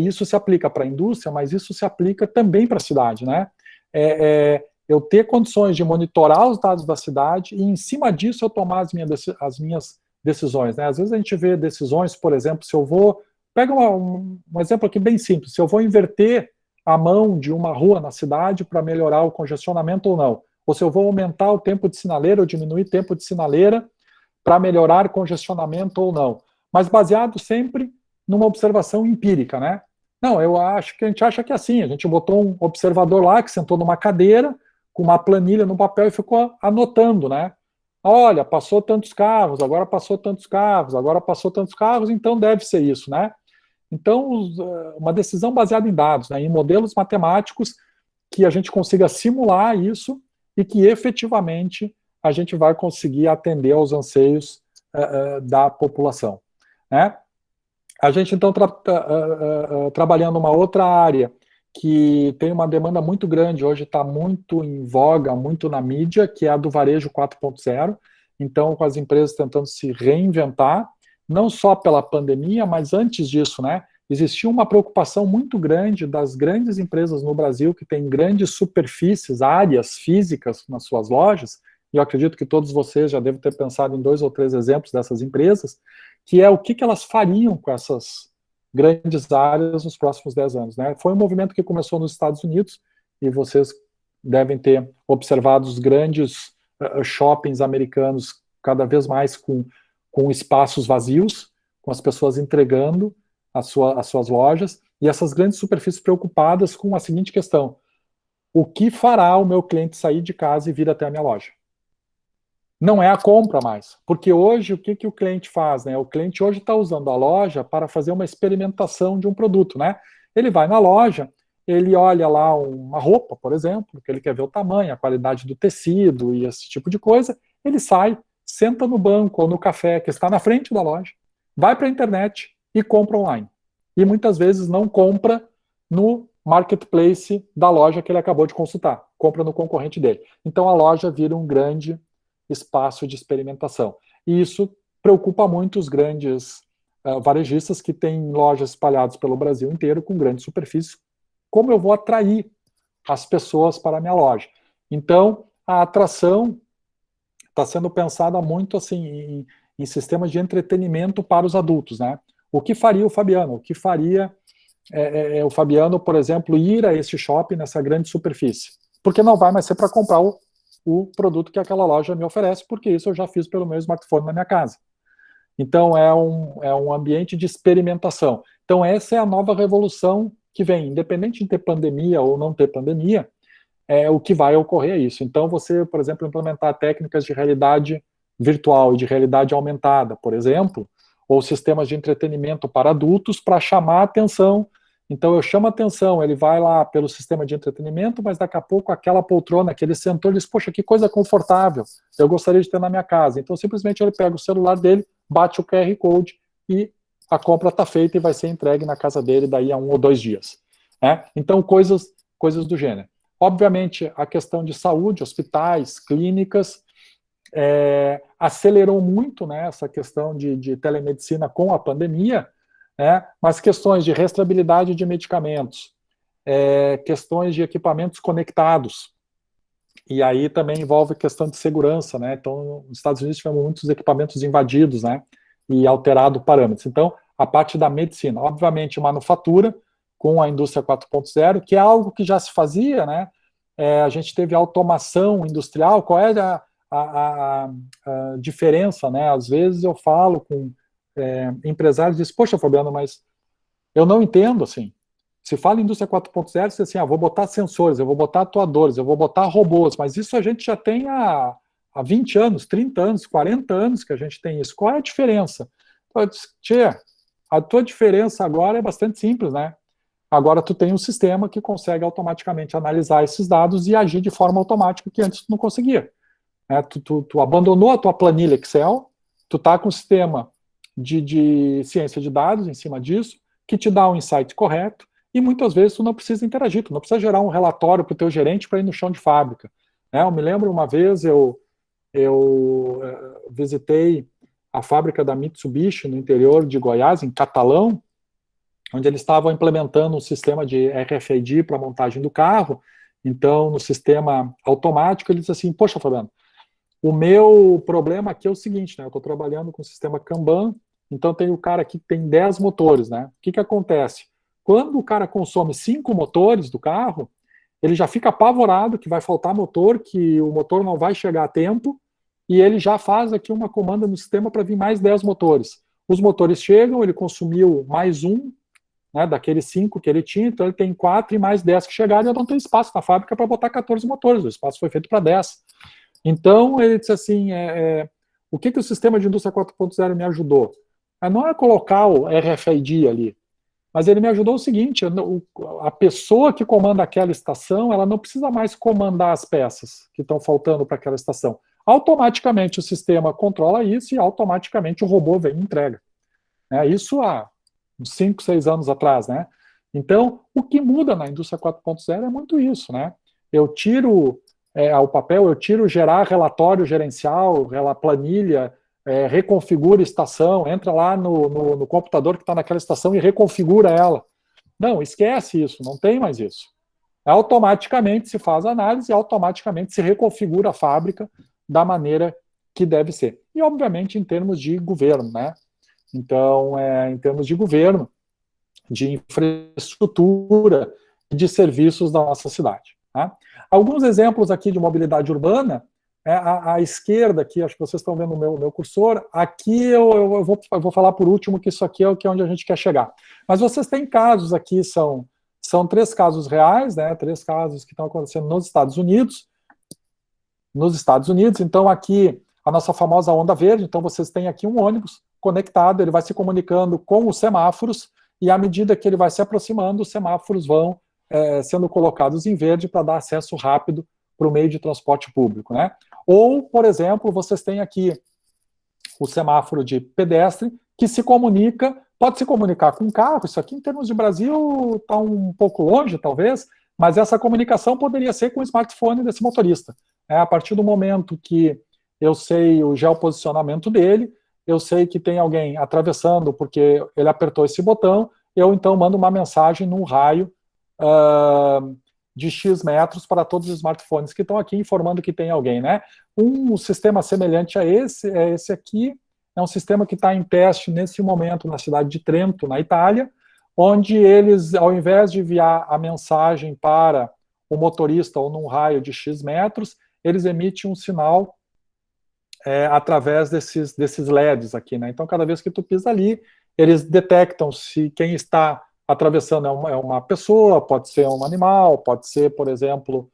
isso se aplica para a indústria, mas isso se aplica também para a cidade. Né? Eu ter condições de monitorar os dados da cidade e, em cima disso, eu tomar as minhas decisões. Né? Às vezes a gente vê decisões, por exemplo, se eu vou... Pega um exemplo aqui bem simples. Se eu vou inverter a mão de uma rua na cidade para melhorar o congestionamento ou não. Ou se eu vou aumentar o tempo de sinaleira ou diminuir o tempo de sinaleira para melhorar congestionamento ou não. Mas baseado sempre numa observação empírica, né? Não, a gente acha que é assim. A gente botou um observador lá que sentou numa cadeira com uma planilha no papel e ficou anotando, né? Olha, passou tantos carros, agora passou tantos carros, agora passou tantos carros, então deve ser isso, né? Então, uma decisão baseada em dados, né, em modelos matemáticos que a gente consiga simular isso e que efetivamente a gente vai conseguir atender aos anseios da população. Né? A gente, então, trabalhando uma outra área que tem uma demanda muito grande, hoje está muito em voga, muito na mídia, que é a do varejo 4.0, então com as empresas tentando se reinventar, não só pela pandemia, mas antes disso, né? Existia uma preocupação muito grande das grandes empresas no Brasil, que têm grandes superfícies, áreas físicas nas suas lojas, e eu acredito que todos vocês já devem ter pensado em 2 ou 3 exemplos dessas empresas, que é o que elas fariam com essas grandes áreas nos próximos 10 anos. Né? Foi um movimento que começou nos Estados Unidos, e vocês devem ter observado os grandes shoppings americanos cada vez mais com espaços vazios, com as pessoas entregando as suas lojas, e essas grandes superfícies preocupadas com a seguinte questão: o que fará o meu cliente sair de casa e vir até a minha loja? Não é a compra mais, porque hoje o que o cliente faz? Né? O cliente hoje está usando a loja para fazer uma experimentação de um produto. Né? Ele vai na loja, ele olha lá uma roupa, por exemplo, que ele quer ver o tamanho, a qualidade do tecido e esse tipo de coisa, ele sai, senta no banco ou no café que está na frente da loja, vai para a internet e compra online. E muitas vezes não compra no marketplace da loja que ele acabou de consultar, compra no concorrente dele. Então a loja vira um grande espaço de experimentação. E isso preocupa muito os grandes varejistas que têm lojas espalhadas pelo Brasil inteiro com grandes superfícies. Como eu vou atrair as pessoas para a minha loja? Então, a atração está sendo pensada muito assim em sistemas de entretenimento para os adultos, né? O que faria o Fabiano? O que faria o Fabiano, por exemplo, ir a esse shopping nessa grande superfície? Porque não vai mais ser para comprar o produto que aquela loja me oferece, porque isso eu já fiz pelo meu smartphone na minha casa. Então, é um ambiente de experimentação. Então, essa é a nova revolução que vem, independente de ter pandemia ou não ter pandemia, o que vai ocorrer é isso. Então, você, por exemplo, implementar técnicas de realidade virtual e de realidade aumentada, por exemplo, ou sistemas de entretenimento para adultos para chamar a atenção. Então, eu chamo a atenção, ele vai lá pelo sistema de entretenimento, mas daqui a pouco aquela poltrona que ele sentou, ele diz, poxa, que coisa confortável, eu gostaria de ter na minha casa. Então, simplesmente ele pega o celular dele, bate o QR Code e a compra está feita e vai ser entregue na casa dele daí a 1 ou 2 dias. Né? Então, coisas do gênero. Obviamente, a questão de saúde, hospitais, clínicas, acelerou muito, né, essa questão de telemedicina com a pandemia, né, mas questões de rastreabilidade de medicamentos, questões de equipamentos conectados, e aí também envolve questão de segurança, né, então nos Estados Unidos tivemos muitos equipamentos invadidos, né, e alterado parâmetros. Então, a parte da medicina, obviamente manufatura, com a indústria 4.0, que é algo que já se fazia, né, a gente teve automação industrial. Qual é a diferença, né? Às vezes eu falo com empresários e diz, poxa, Fabiano, mas eu não entendo, assim, se fala em indústria 4.0, você diz assim, vou botar sensores, eu vou botar atuadores, eu vou botar robôs, mas isso a gente já tem há 20 anos, 30 anos, 40 anos que a gente tem isso. Qual é a diferença? Eu disse, Tchê, a tua diferença agora é bastante simples, né? Agora tu tem um sistema que consegue automaticamente analisar esses dados e agir de forma automática que antes tu não conseguia. Tu abandonou a tua planilha Excel, tu está com um sistema de ciência de dados em cima disso, que te dá um insight correto, e muitas vezes tu não precisa interagir, tu não precisa gerar um relatório para o teu gerente para ir no chão de fábrica. Eu me lembro uma vez, eu visitei a fábrica da Mitsubishi no interior de Goiás, em Catalão, onde eles estavam implementando um sistema de RFID para a montagem do carro. Então, no sistema automático, ele disse assim, poxa, Fabiano, o meu problema aqui é o seguinte, né? Eu estou trabalhando com o sistema Kanban, então tem o cara aqui que tem 10 motores, né? O que acontece? Quando o cara consome 5 motores do carro, ele já fica apavorado que vai faltar motor, que o motor não vai chegar a tempo, e ele já faz aqui uma comanda no sistema para vir mais 10 motores. Os motores chegam, ele consumiu mais um, né, daqueles 5 que ele tinha, então ele tem 4 e mais 10 que chegaram, e eu não tenho espaço na fábrica para botar 14 motores, o espaço foi feito para 10. Então, ele disse assim, o que o sistema de indústria 4.0 me ajudou? Não é colocar o RFID ali, mas ele me ajudou o seguinte, a pessoa que comanda aquela estação, ela não precisa mais comandar as peças que estão faltando para aquela estação. Automaticamente o sistema controla isso e automaticamente o robô vem e entrega. Isso há uns 5, 6 anos atrás, né? Então, o que muda na indústria 4.0 é muito isso, né? Eu tiro ao papel, eu tiro gerar relatório gerencial, planilha, reconfigura estação, entra lá no computador que está naquela estação e reconfigura ela. Não, esquece isso, não tem mais isso. Automaticamente se faz a análise e automaticamente se reconfigura a fábrica da maneira que deve ser. E, obviamente, em termos de governo, né? Então, em termos de governo, de infraestrutura e de serviços da nossa cidade. Tá? Alguns exemplos aqui de mobilidade urbana, à esquerda aqui, acho que vocês estão vendo o meu cursor, aqui eu vou falar por último, que isso aqui é onde a gente quer chegar. Mas vocês têm casos aqui, são 3 casos reais, né, 3 casos que estão acontecendo nos Estados Unidos. Então aqui, a nossa famosa onda verde, então vocês têm aqui um ônibus conectado, ele vai se comunicando com os semáforos, e à medida que ele vai se aproximando, os semáforos vão sendo colocados em verde para dar acesso rápido para o meio de transporte público, né? Ou, por exemplo, vocês têm aqui o semáforo de pedestre, que se comunica, pode se comunicar com o carro, isso aqui em termos de Brasil está um pouco longe, talvez, mas essa comunicação poderia ser com o smartphone desse motorista. A partir do momento que eu sei o geoposicionamento dele, eu sei que tem alguém atravessando porque ele apertou esse botão, eu então mando uma mensagem num raio de X metros para todos os smartphones que estão aqui, informando que tem alguém, né? Um sistema semelhante a esse aqui, é um sistema que está em teste nesse momento na cidade de Trento, na Itália, onde eles, ao invés de enviar a mensagem para o motorista ou num raio de X metros, eles emitem um sinal através desses LEDs aqui, né? Então, cada vez que tu pisa ali, eles detectam se quem está atravessando é uma pessoa, pode ser um animal, pode ser, por exemplo,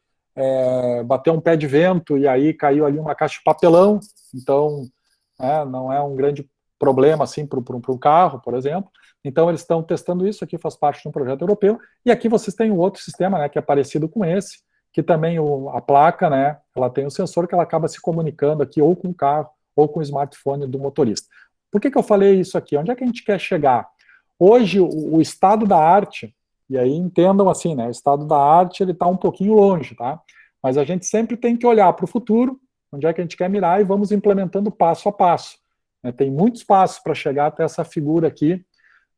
bater um pé de vento e aí caiu ali uma caixa de papelão, então não é um grande problema assim para um carro, por exemplo. Então eles estão testando isso, aqui faz parte de um projeto europeu, e aqui vocês têm um outro sistema, né, que é parecido com esse, que também a placa, né, ela tem um sensor que ela acaba se comunicando aqui ou com o carro ou com o smartphone do motorista. Por que eu falei isso aqui? Onde é que a gente quer chegar? Hoje, o estado da arte, e aí entendam assim, né, o estado da arte ele está um pouquinho longe, tá? Mas a gente sempre tem que olhar para o futuro, onde é que a gente quer mirar, e vamos implementando passo a passo. Tem muitos passos para chegar até essa figura aqui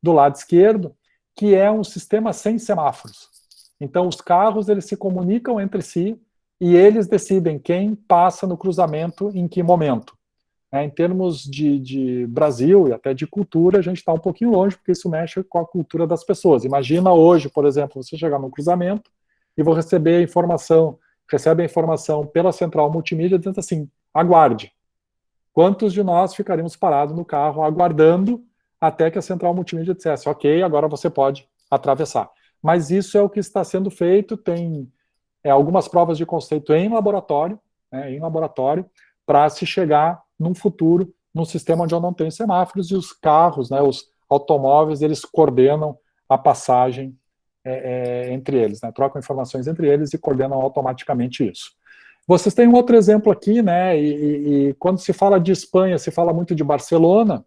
do lado esquerdo, que é um sistema sem semáforos. Então, os carros eles se comunicam entre si e eles decidem quem passa no cruzamento em que momento. Em termos de Brasil e até de cultura, a gente está um pouquinho longe, porque isso mexe com a cultura das pessoas. Imagina hoje, por exemplo, você chegar no cruzamento e vou receber a informação, recebe a informação pela central multimídia dizendo assim, aguarde. Quantos de nós ficaríamos parados no carro aguardando até que a central multimídia dissesse, ok, agora você pode atravessar. Mas isso é o que está sendo feito, tem algumas provas de conceito em laboratório, para se chegar num futuro, num sistema onde eu não tenho semáforos e os carros, né, os automóveis, eles coordenam a passagem entre eles, né, trocam informações entre eles e coordenam automaticamente isso. Vocês têm um outro exemplo aqui, né, e quando se fala de Espanha, se fala muito de Barcelona,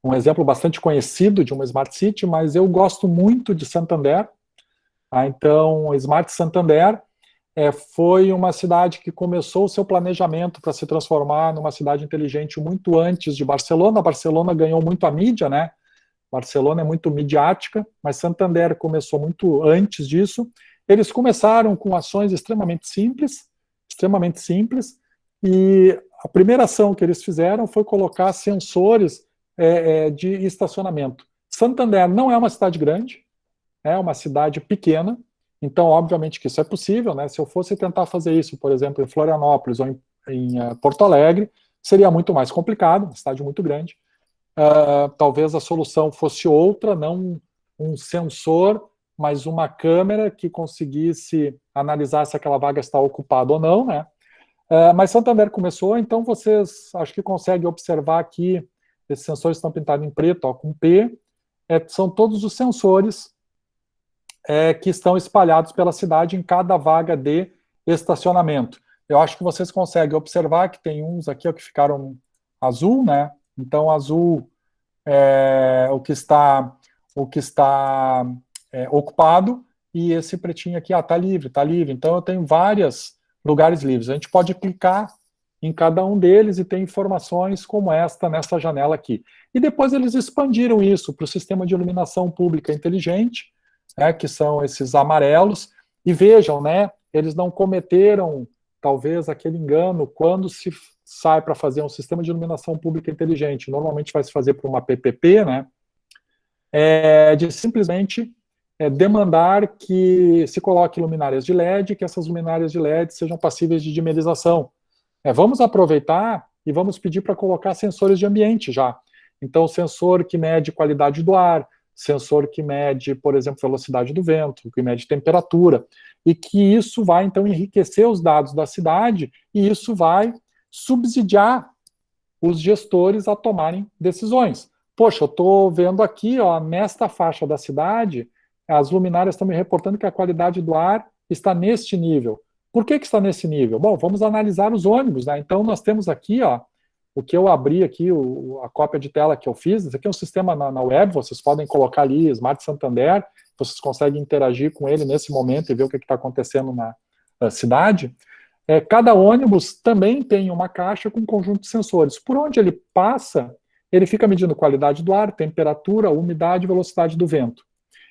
um exemplo bastante conhecido de uma Smart City, mas eu gosto muito de Santander. Então, Smart Santander foi uma cidade que começou o seu planejamento para se transformar numa cidade inteligente muito antes de Barcelona. Barcelona ganhou muito a mídia, né? Barcelona é muito midiática, mas Santander começou muito antes disso. Eles começaram com ações extremamente simples, e a primeira ação que eles fizeram foi colocar sensores de estacionamento. Santander não é uma cidade grande, é uma cidade pequena, então, obviamente que isso é possível, né? Se eu fosse tentar fazer isso, por exemplo, em Florianópolis ou em Porto Alegre, seria muito mais complicado, uma cidade muito grande. Talvez a solução fosse outra, não um sensor, mas uma câmera que conseguisse analisar se aquela vaga está ocupada ou não, né? Mas Santander começou, então vocês acho que conseguem observar aqui, esses sensores estão pintados em preto, ó, com P, são todos os sensores que estão espalhados pela cidade em cada vaga de estacionamento. Eu acho que vocês conseguem observar que tem uns aqui que ficaram azul, né? Então, azul é o que está ocupado, e esse pretinho aqui, está livre, está livre. Então, eu tenho vários lugares livres. A gente pode clicar em cada um deles e tem informações como esta nessa janela aqui. E depois eles expandiram isso para o sistema de iluminação pública inteligente, que são esses amarelos, e vejam, né, eles não cometeram, talvez, aquele engano, quando se sai para fazer um sistema de iluminação pública inteligente, normalmente vai se fazer por uma PPP, né, de simplesmente demandar que se coloque luminárias de LED, que essas luminárias de LED sejam passíveis de dimerização. Vamos aproveitar e vamos pedir para colocar sensores de ambiente já. Então, sensor que mede qualidade do ar, sensor que mede, por exemplo, velocidade do vento, que mede temperatura, e que isso vai, então, enriquecer os dados da cidade, e isso vai subsidiar os gestores a tomarem decisões. Poxa, eu estou vendo aqui, ó, nesta faixa da cidade, as luminárias estão me reportando que a qualidade do ar está neste nível. Por que está nesse nível? Bom, vamos analisar os ônibus, né? Então, nós temos aqui, ó, o que eu abri aqui, a cópia de tela que eu fiz, esse aqui é um sistema na web, vocês podem colocar ali, Smart Santander, vocês conseguem interagir com ele nesse momento e ver o que está acontecendo na cidade. Cada ônibus também tem uma caixa com um conjunto de sensores. Por onde ele passa, ele fica medindo qualidade do ar, temperatura, umidade e velocidade do vento.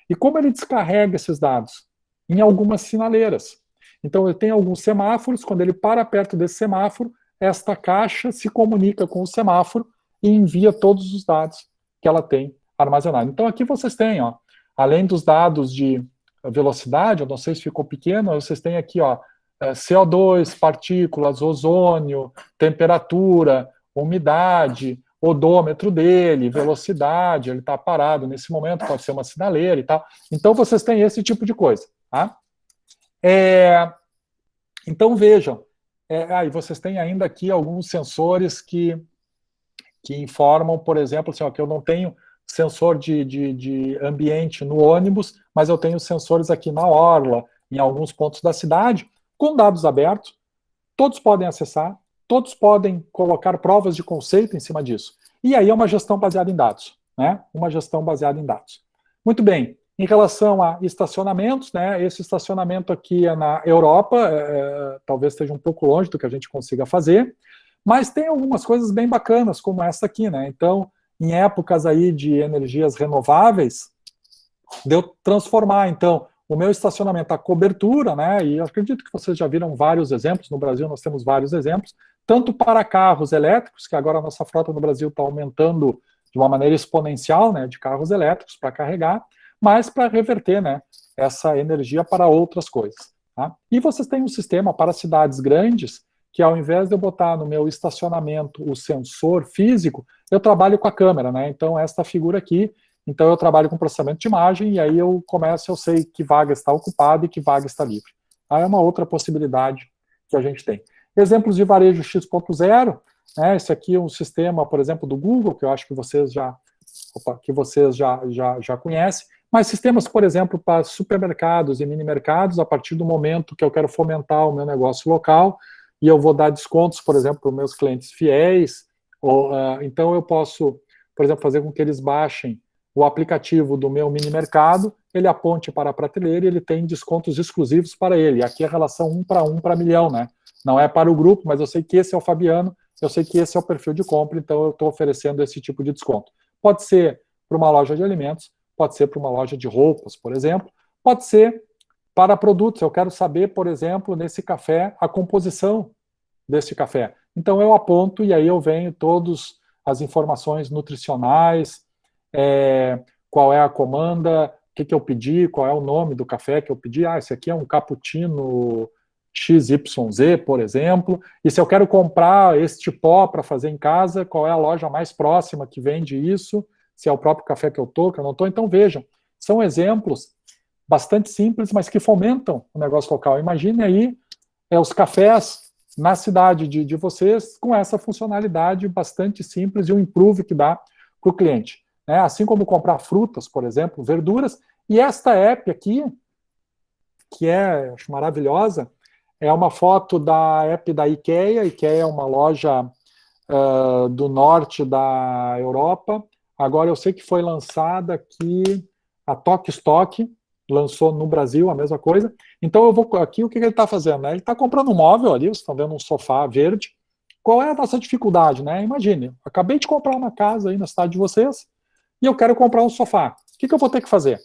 E como ele descarrega esses dados? Em algumas sinaleiras. Então, ele tem alguns semáforos, quando ele para perto desse semáforo, esta caixa se comunica com o semáforo e envia todos os dados que ela tem armazenado. Então, aqui vocês têm, ó, além dos dados de velocidade, eu não sei se ficou pequeno, vocês têm aqui, ó, CO2, partículas, ozônio, temperatura, umidade, odômetro dele, velocidade, ele está parado nesse momento, pode ser uma sinaleira e tal. Então, vocês têm esse tipo de coisa. Tá? Então, vejam, e vocês têm ainda aqui alguns sensores que informam, por exemplo, assim, ó, que eu não tenho sensor de ambiente no ônibus, mas eu tenho sensores aqui na orla, em alguns pontos da cidade, com dados abertos, todos podem acessar, todos podem colocar provas de conceito em cima disso. E aí é uma gestão baseada em dados, né? Uma gestão baseada em dados. Muito bem, em relação a estacionamentos, né? Esse estacionamento aqui é na Europa, talvez esteja um pouco longe do que a gente consiga fazer, mas tem algumas coisas bem bacanas, como essa aqui, né? Então, em épocas aí de energias renováveis, deu transformar, então, o meu estacionamento, a cobertura, né, e eu acredito que vocês já viram vários exemplos, no Brasil nós temos vários exemplos, tanto para carros elétricos, que agora a nossa frota no Brasil está aumentando de uma maneira exponencial, né, de carros elétricos para carregar, mas para reverter, né, essa energia para outras coisas. Tá? E vocês têm um sistema para cidades grandes, que ao invés de eu botar no meu estacionamento o sensor físico, eu trabalho com a câmera, né, então esta figura aqui. Então, eu trabalho com processamento de imagem e aí eu sei que vaga está ocupada e que vaga está livre. Aí é uma outra possibilidade que a gente tem. Exemplos de varejo X.0, né, esse aqui é um sistema, por exemplo, do Google, que eu acho que vocês já conhecem, mas sistemas, por exemplo, para supermercados e mini-mercados, a partir do momento que eu quero fomentar o meu negócio local e eu vou dar descontos, por exemplo, para os meus clientes fiéis, então eu posso, por exemplo, fazer com que eles baixem o aplicativo do meu mini mercado, ele aponte para a prateleira e ele tem descontos exclusivos para ele. Aqui é a relação 1 para milhão, né? Não é para o grupo, mas eu sei que esse é o Fabiano, eu sei que esse é o perfil de compra, então eu estou oferecendo esse tipo de desconto. Pode ser para uma loja de alimentos, pode ser para uma loja de roupas, por exemplo, pode ser para produtos. Eu quero saber, por exemplo, nesse café, a composição desse café. Então eu aponto e aí eu venho todas as informações nutricionais, qual é a comanda, o que eu pedi, qual é o nome do café que eu pedi. Esse aqui é um cappuccino XYZ, por exemplo, e se eu quero comprar este pó para fazer em casa, qual é a loja mais próxima que vende isso, se é o próprio café que eu estou, que eu não estou. Então, vejam, são exemplos bastante simples, mas que fomentam o negócio local. Imagine aí os cafés na cidade de vocês com essa funcionalidade bastante simples e o improve que dá para o cliente. Assim como comprar frutas, por exemplo, verduras. E esta app aqui, que acho maravilhosa, é uma foto da app da IKEA. IKEA é uma loja do norte da Europa. Agora eu sei que foi lançada aqui, a Tok Stock lançou no Brasil a mesma coisa. Então eu vou aqui, o que ele está fazendo? Né? Ele está comprando um móvel ali, vocês estão vendo um sofá verde. Qual é a nossa dificuldade? Né? Imagine, acabei de comprar uma casa aí na cidade de vocês, e eu quero comprar um sofá. O que eu vou ter que fazer?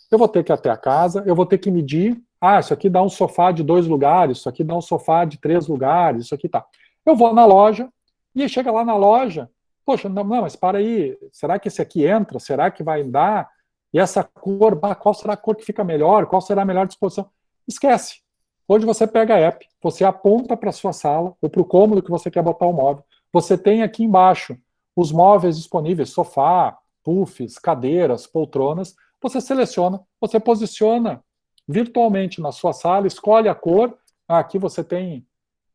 Eu vou ter que ir até a casa, eu vou ter que medir, isso aqui dá um sofá de 2 lugares, isso aqui dá um sofá de 3 lugares, isso aqui tá. Eu vou na loja, e chega lá na loja, poxa, não, mas para aí, será que esse aqui entra? Será que vai dar? E essa cor, qual será a cor que fica melhor? Qual será a melhor disposição? Esquece. Hoje você pega a app, você aponta para a sua sala, ou para o cômodo que você quer botar o móvel, você tem aqui embaixo os móveis disponíveis, sofá, puffs, cadeiras, poltronas, você seleciona, você posiciona virtualmente na sua sala, escolhe a cor, aqui você tem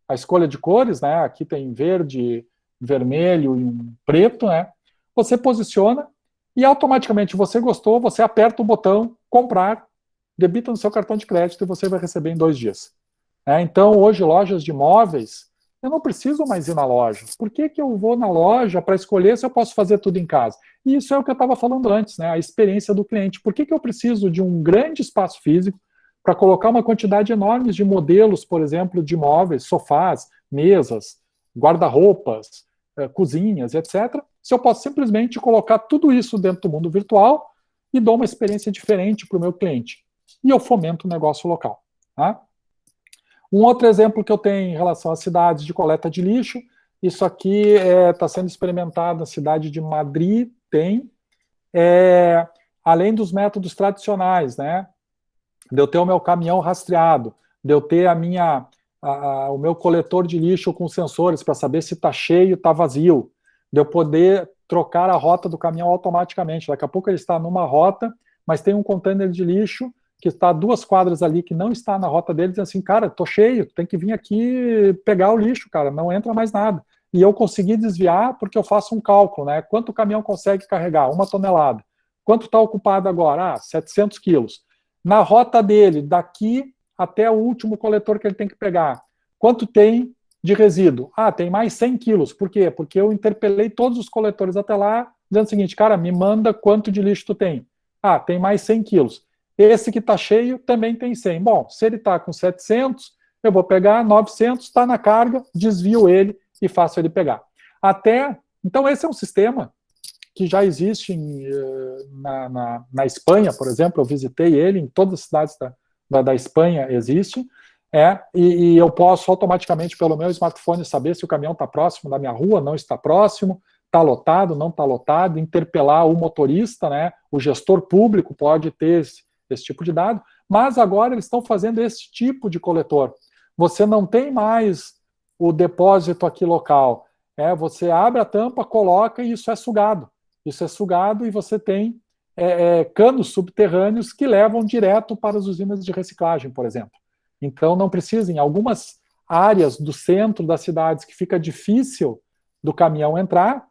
a escolha de cores, né? Aqui tem verde, vermelho e um preto, né? Você posiciona e automaticamente você gostou, você aperta o botão comprar debita no seu cartão de crédito e você vai receber em 2 dias. Então, hoje, lojas de imóveis, eu não preciso mais ir na loja. Por que eu vou na loja para escolher se eu posso fazer tudo em casa? E isso é o que eu estava falando antes, né? A experiência do cliente. Por que eu preciso de um grande espaço físico para colocar uma quantidade enorme de modelos, por exemplo, de imóveis, sofás, mesas, guarda-roupas, cozinhas, etc., se eu posso simplesmente colocar tudo isso dentro do mundo virtual e dou uma experiência diferente para o meu cliente. E eu fomento o negócio local. Tá? Um outro exemplo que eu tenho em relação às cidades de coleta de lixo, isso aqui está sendo experimentado na cidade de Madrid, além dos métodos tradicionais, né? De eu ter o meu caminhão rastreado, de eu ter o meu coletor de lixo com sensores para saber se está cheio, está vazio, de eu poder trocar a rota do caminhão automaticamente. Daqui a pouco ele está numa rota, mas tem um container de lixo que está a 2 quadras ali, que não está na rota dele, dizendo assim, cara, tô cheio, tem que vir aqui pegar o lixo, cara, não entra mais nada. E eu consegui desviar porque eu faço um cálculo, né? Quanto o caminhão consegue carregar? 1 tonelada. Quanto está ocupado agora? 700 quilos. Na rota dele, daqui até o último coletor que ele tem que pegar, quanto tem de resíduo? Tem mais 100 quilos. Por quê? Porque eu interpelei todos os coletores até lá, dizendo o seguinte, cara, me manda quanto de lixo tu tem. Tem mais 100 quilos. Esse que está cheio também tem 100. Bom, se ele está com 700, eu vou pegar 900, está na carga, desvio ele e faço ele pegar. Então esse é um sistema que já existe na Espanha, por exemplo, eu visitei ele, em todas as cidades da Espanha existe, e eu posso automaticamente, pelo meu smartphone, saber se o caminhão está próximo da minha rua, não está próximo, está lotado, não está lotado, interpelar o motorista, né? O gestor público pode ter esse tipo de dado, mas agora eles estão fazendo esse tipo de coletor. Você não tem mais o depósito aqui local, você abre a tampa, coloca e isso é sugado. Isso é sugado e você tem canos subterrâneos que levam direto para as usinas de reciclagem, por exemplo. Então não precisa, em algumas áreas do centro das cidades que fica difícil do caminhão entrar,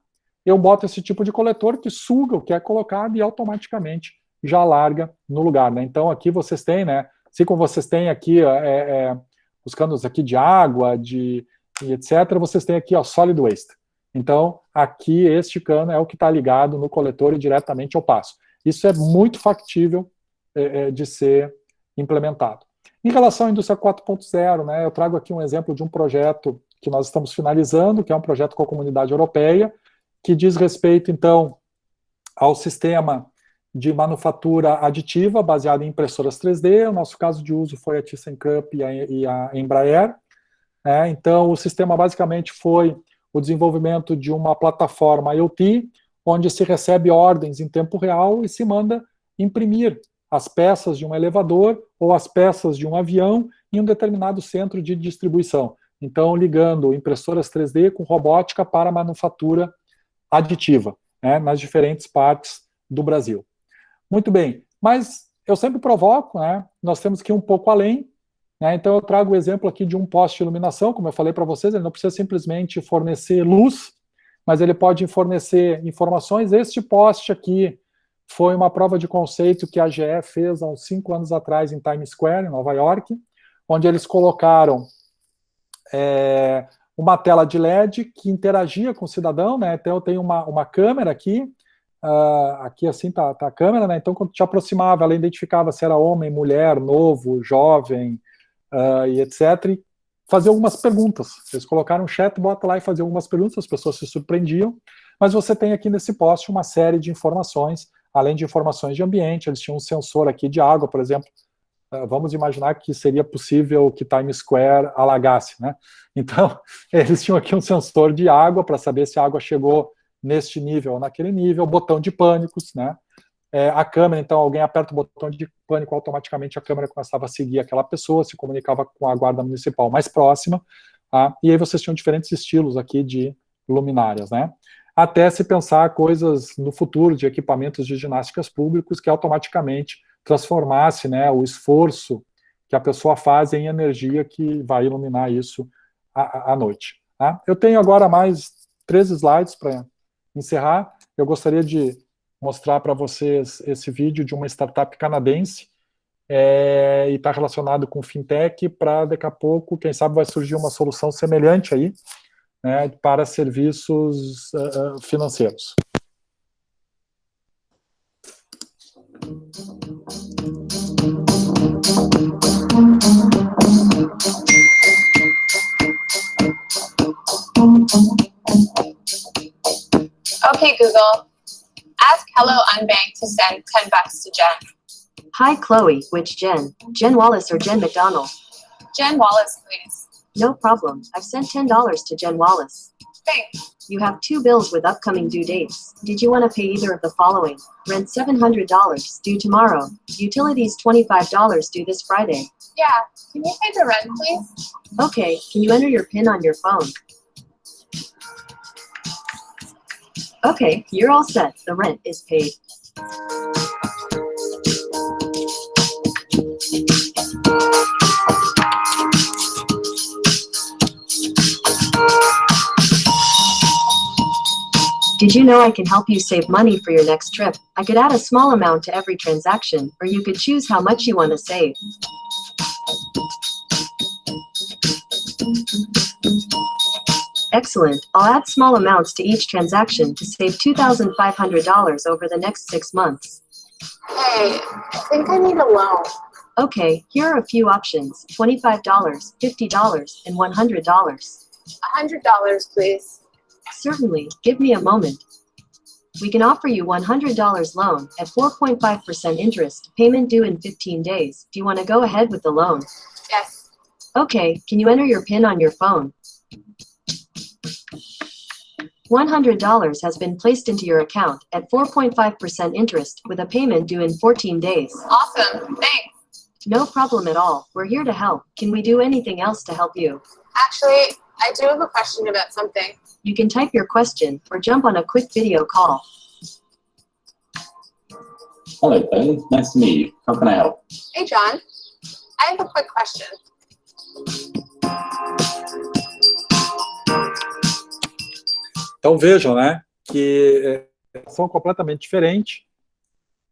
eu boto esse tipo de coletor que suga o que é colocado e automaticamente já larga no lugar. Né? Então aqui vocês têm, né? Assim como vocês têm aqui os canos aqui de água, e etc., vocês têm aqui solid waste. Então, aqui, este cano é o que está ligado no coletor e diretamente eu passo. Isso é muito factível de ser implementado. Em relação à indústria 4.0, né, eu trago aqui um exemplo de um projeto que nós estamos finalizando, que é um projeto com a comunidade europeia, que diz respeito, então, ao sistema de manufatura aditiva baseado em impressoras 3D. O nosso caso de uso foi a ThyssenKrupp e a Embraer. Então, o sistema basicamente foi o desenvolvimento de uma plataforma IoT, onde se recebe ordens em tempo real e se manda imprimir as peças de um elevador ou as peças de um avião em um determinado centro de distribuição. Então, ligando impressoras 3D com robótica para manufatura aditiva, nas diferentes partes do Brasil. Muito bem, mas eu sempre provoco, nós temos que ir um pouco além. Então eu trago o exemplo aqui de um poste de iluminação, como eu falei para vocês, ele não precisa simplesmente fornecer luz, mas ele pode fornecer informações. Este poste aqui foi uma prova de conceito que a GE fez há uns 5 anos atrás em Times Square, em Nova York, onde eles colocaram uma tela de LED que interagia com o cidadão, então eu tenho uma câmera aqui, aqui assim tá a câmera, então quando te aproximava, ela identificava se era homem, mulher, novo, jovem, e etc., e fazer algumas perguntas. Eles colocaram um chatbot lá e faziam algumas perguntas, as pessoas se surpreendiam, mas você tem aqui nesse poste uma série de informações, além de informações de ambiente. Eles tinham um sensor aqui de água, por exemplo. Vamos imaginar que seria possível que Times Square alagasse, né? Então, eles tinham aqui um sensor de água para saber se a água chegou neste nível ou naquele nível, botão de pânicos, né? A câmera, então, alguém aperta o botão de pânico, automaticamente a câmera começava a seguir aquela pessoa, se comunicava com a guarda municipal mais próxima, e aí vocês tinham diferentes estilos aqui de luminárias, né? Até se pensar coisas no futuro de equipamentos de ginásticas públicos que automaticamente transformasse, né, o esforço que a pessoa faz em energia que vai iluminar isso à noite. Tá? Eu tenho agora mais 3 slides para encerrar. Eu gostaria de mostrar para vocês esse vídeo de uma startup canadense e está relacionado com fintech, para daqui a pouco, quem sabe, vai surgir uma solução semelhante aí, né, para serviços financeiros. Okay, Google. Ask Hello Unbank to send $10 to Jen. Hi, Chloe. Which Jen? Jen Wallace or Jen McDonald? Jen Wallace, please. No problem. I've sent $10 to Jen Wallace. Thanks. You have 2 bills with upcoming due dates. Did you want to pay either of the following? Rent $700, due tomorrow. Utilities $25, due this Friday. Yeah, can you pay the rent, please? Okay, can you enter your PIN on your phone? Okay, you're all set. The rent is paid. Did you know I can help you save money for your next trip? I could add a small amount to every transaction, or you could choose how much you want to save. Excellent. I'll add small amounts to each transaction to save $2,500 over the next 6 months. Hey, I think I need a loan. Okay, here are a few options: $25, $50, and $100. $100, please. Certainly, give me a moment. We can offer you $100 loan at 4.5% interest, payment due in 15 days. Do you want to go ahead with the loan? Yes. Okay, can you enter your PIN on your phone? $100 has been placed into your account at 4.5% interest with a payment due in 14 days. Awesome, thanks. No problem at all. We're here to help. Can we do anything else to help you? Actually, I do have a question about something. You can type your question or jump on a quick video call. Hello, Ben. Nice to meet you. How can I help? Hey, John. I have a quick question. Então vejam, né, que são completamente diferentes,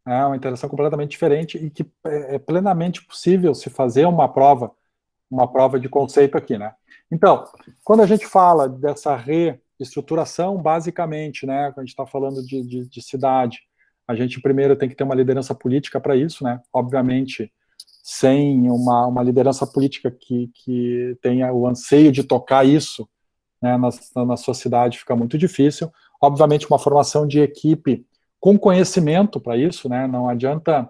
uma interação completamente diferente e que é plenamente possível se fazer uma prova de conceito aqui, né? Então, quando a gente fala dessa reestruturação, basicamente, né, quando a gente está falando de cidade, a gente primeiro tem que ter uma liderança política para isso, né? Obviamente, sem uma liderança política que tenha o anseio de tocar isso, né, na sua cidade, fica muito difícil. Obviamente, uma formação de equipe com conhecimento para isso, né? Não adianta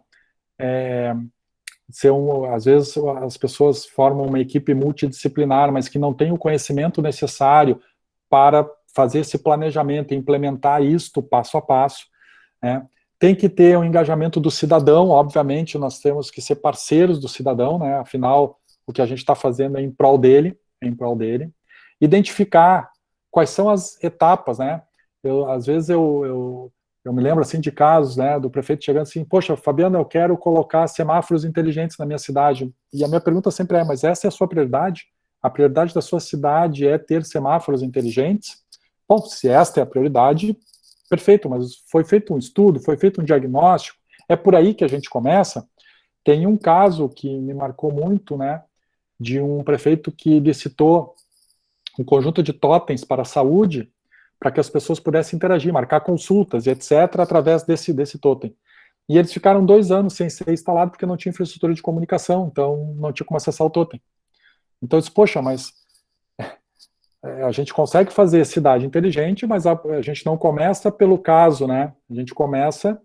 às vezes as pessoas formam uma equipe multidisciplinar, mas que não tem o conhecimento necessário para fazer esse planejamento, implementar isto passo a passo, né? Tem que ter um engajamento do cidadão, obviamente, nós temos que ser parceiros do cidadão, né? Afinal, o que a gente está fazendo é em prol dele, Identificar quais são as etapas, né? Às vezes eu me lembro assim de casos, né, do prefeito chegando assim: poxa, Fabiano, eu quero colocar semáforos inteligentes na minha cidade. E a minha pergunta sempre é: mas essa é a sua prioridade? A prioridade da sua cidade é ter semáforos inteligentes? Bom, se esta é a prioridade, perfeito, mas foi feito um estudo, foi feito um diagnóstico, é por aí que a gente começa. Tem um caso que me marcou muito, né, de um prefeito que licitou um conjunto de totens para a saúde, para que as pessoas pudessem interagir, marcar consultas e etc., através desse totem. E eles ficaram 2 anos sem ser instalado porque não tinha infraestrutura de comunicação, então não tinha como acessar o totem. Então eu disse: poxa, mas a gente consegue fazer cidade inteligente, mas a gente não começa pelo caso, né? A gente começa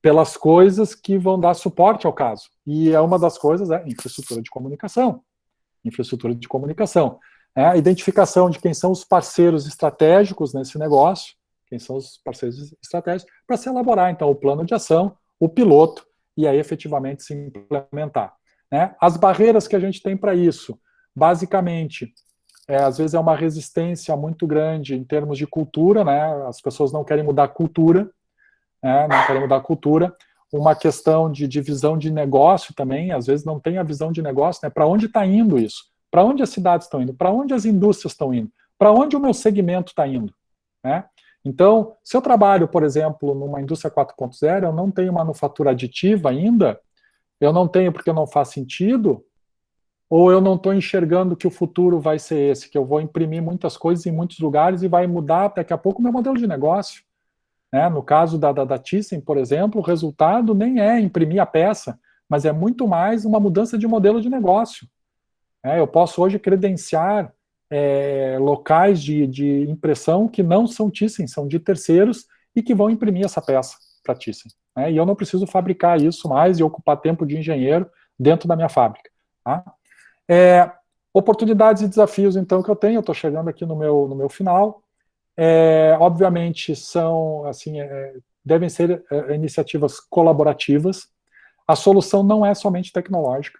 pelas coisas que vão dar suporte ao caso. E uma das coisas é infraestrutura de comunicação. Infraestrutura de comunicação. A identificação de quem são os parceiros estratégicos nesse negócio, quem são os parceiros estratégicos, para se elaborar, então, o plano de ação, o piloto, e aí efetivamente se implementar, né? As barreiras que a gente tem para isso, basicamente, às vezes é uma resistência muito grande em termos de cultura, né? As pessoas não querem mudar a cultura, né? Não querem mudar a cultura. Uma questão de visão de negócio também, às vezes não tem a visão de negócio, né? Para onde está indo isso? Para onde as cidades estão indo? Para onde as indústrias estão indo? Para onde o meu segmento está indo? Né? Então, se eu trabalho, por exemplo, numa indústria 4.0, eu não tenho manufatura aditiva ainda, Eu não tenho porque não faz sentido, ou eu não estou enxergando que o futuro vai ser esse, que eu vou imprimir muitas coisas em muitos lugares e vai mudar daqui a pouco o meu modelo de negócio. Né? No caso da Thyssen, por exemplo, o resultado nem é imprimir a peça, mas é muito mais uma mudança de modelo de negócio. Eu posso hoje credenciar locais de impressão que não são Thyssen, são de terceiros e que vão imprimir essa peça para Thyssen. E eu não preciso fabricar isso mais e ocupar tempo de engenheiro dentro da minha fábrica. Tá? Oportunidades e desafios, então, que eu tenho, eu estou chegando aqui no meu final. Obviamente, são, assim, devem ser iniciativas colaborativas. A solução não é somente tecnológica.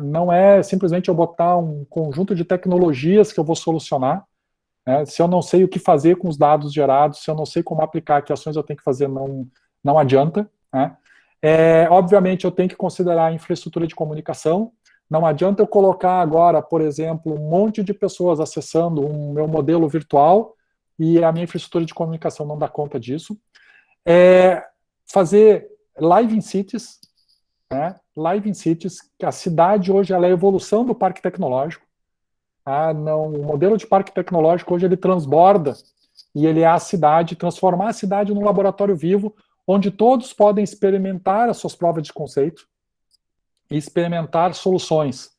Não é simplesmente eu botar um conjunto de tecnologias que eu vou solucionar. Se eu não sei o que fazer com os dados gerados, se eu não sei como aplicar, que ações eu tenho que fazer, não adianta. Obviamente, eu tenho que considerar a infraestrutura de comunicação. Não adianta eu colocar agora, por exemplo, um monte de pessoas acessando o meu modelo virtual e a minha infraestrutura de comunicação não dá conta disso. Fazer live in cities, live in cities, que a cidade hoje ela é a evolução do parque tecnológico. O modelo de parque tecnológico hoje ele transborda e ele é a cidade, transformar a cidade num laboratório vivo, onde todos podem experimentar as suas provas de conceito e experimentar soluções.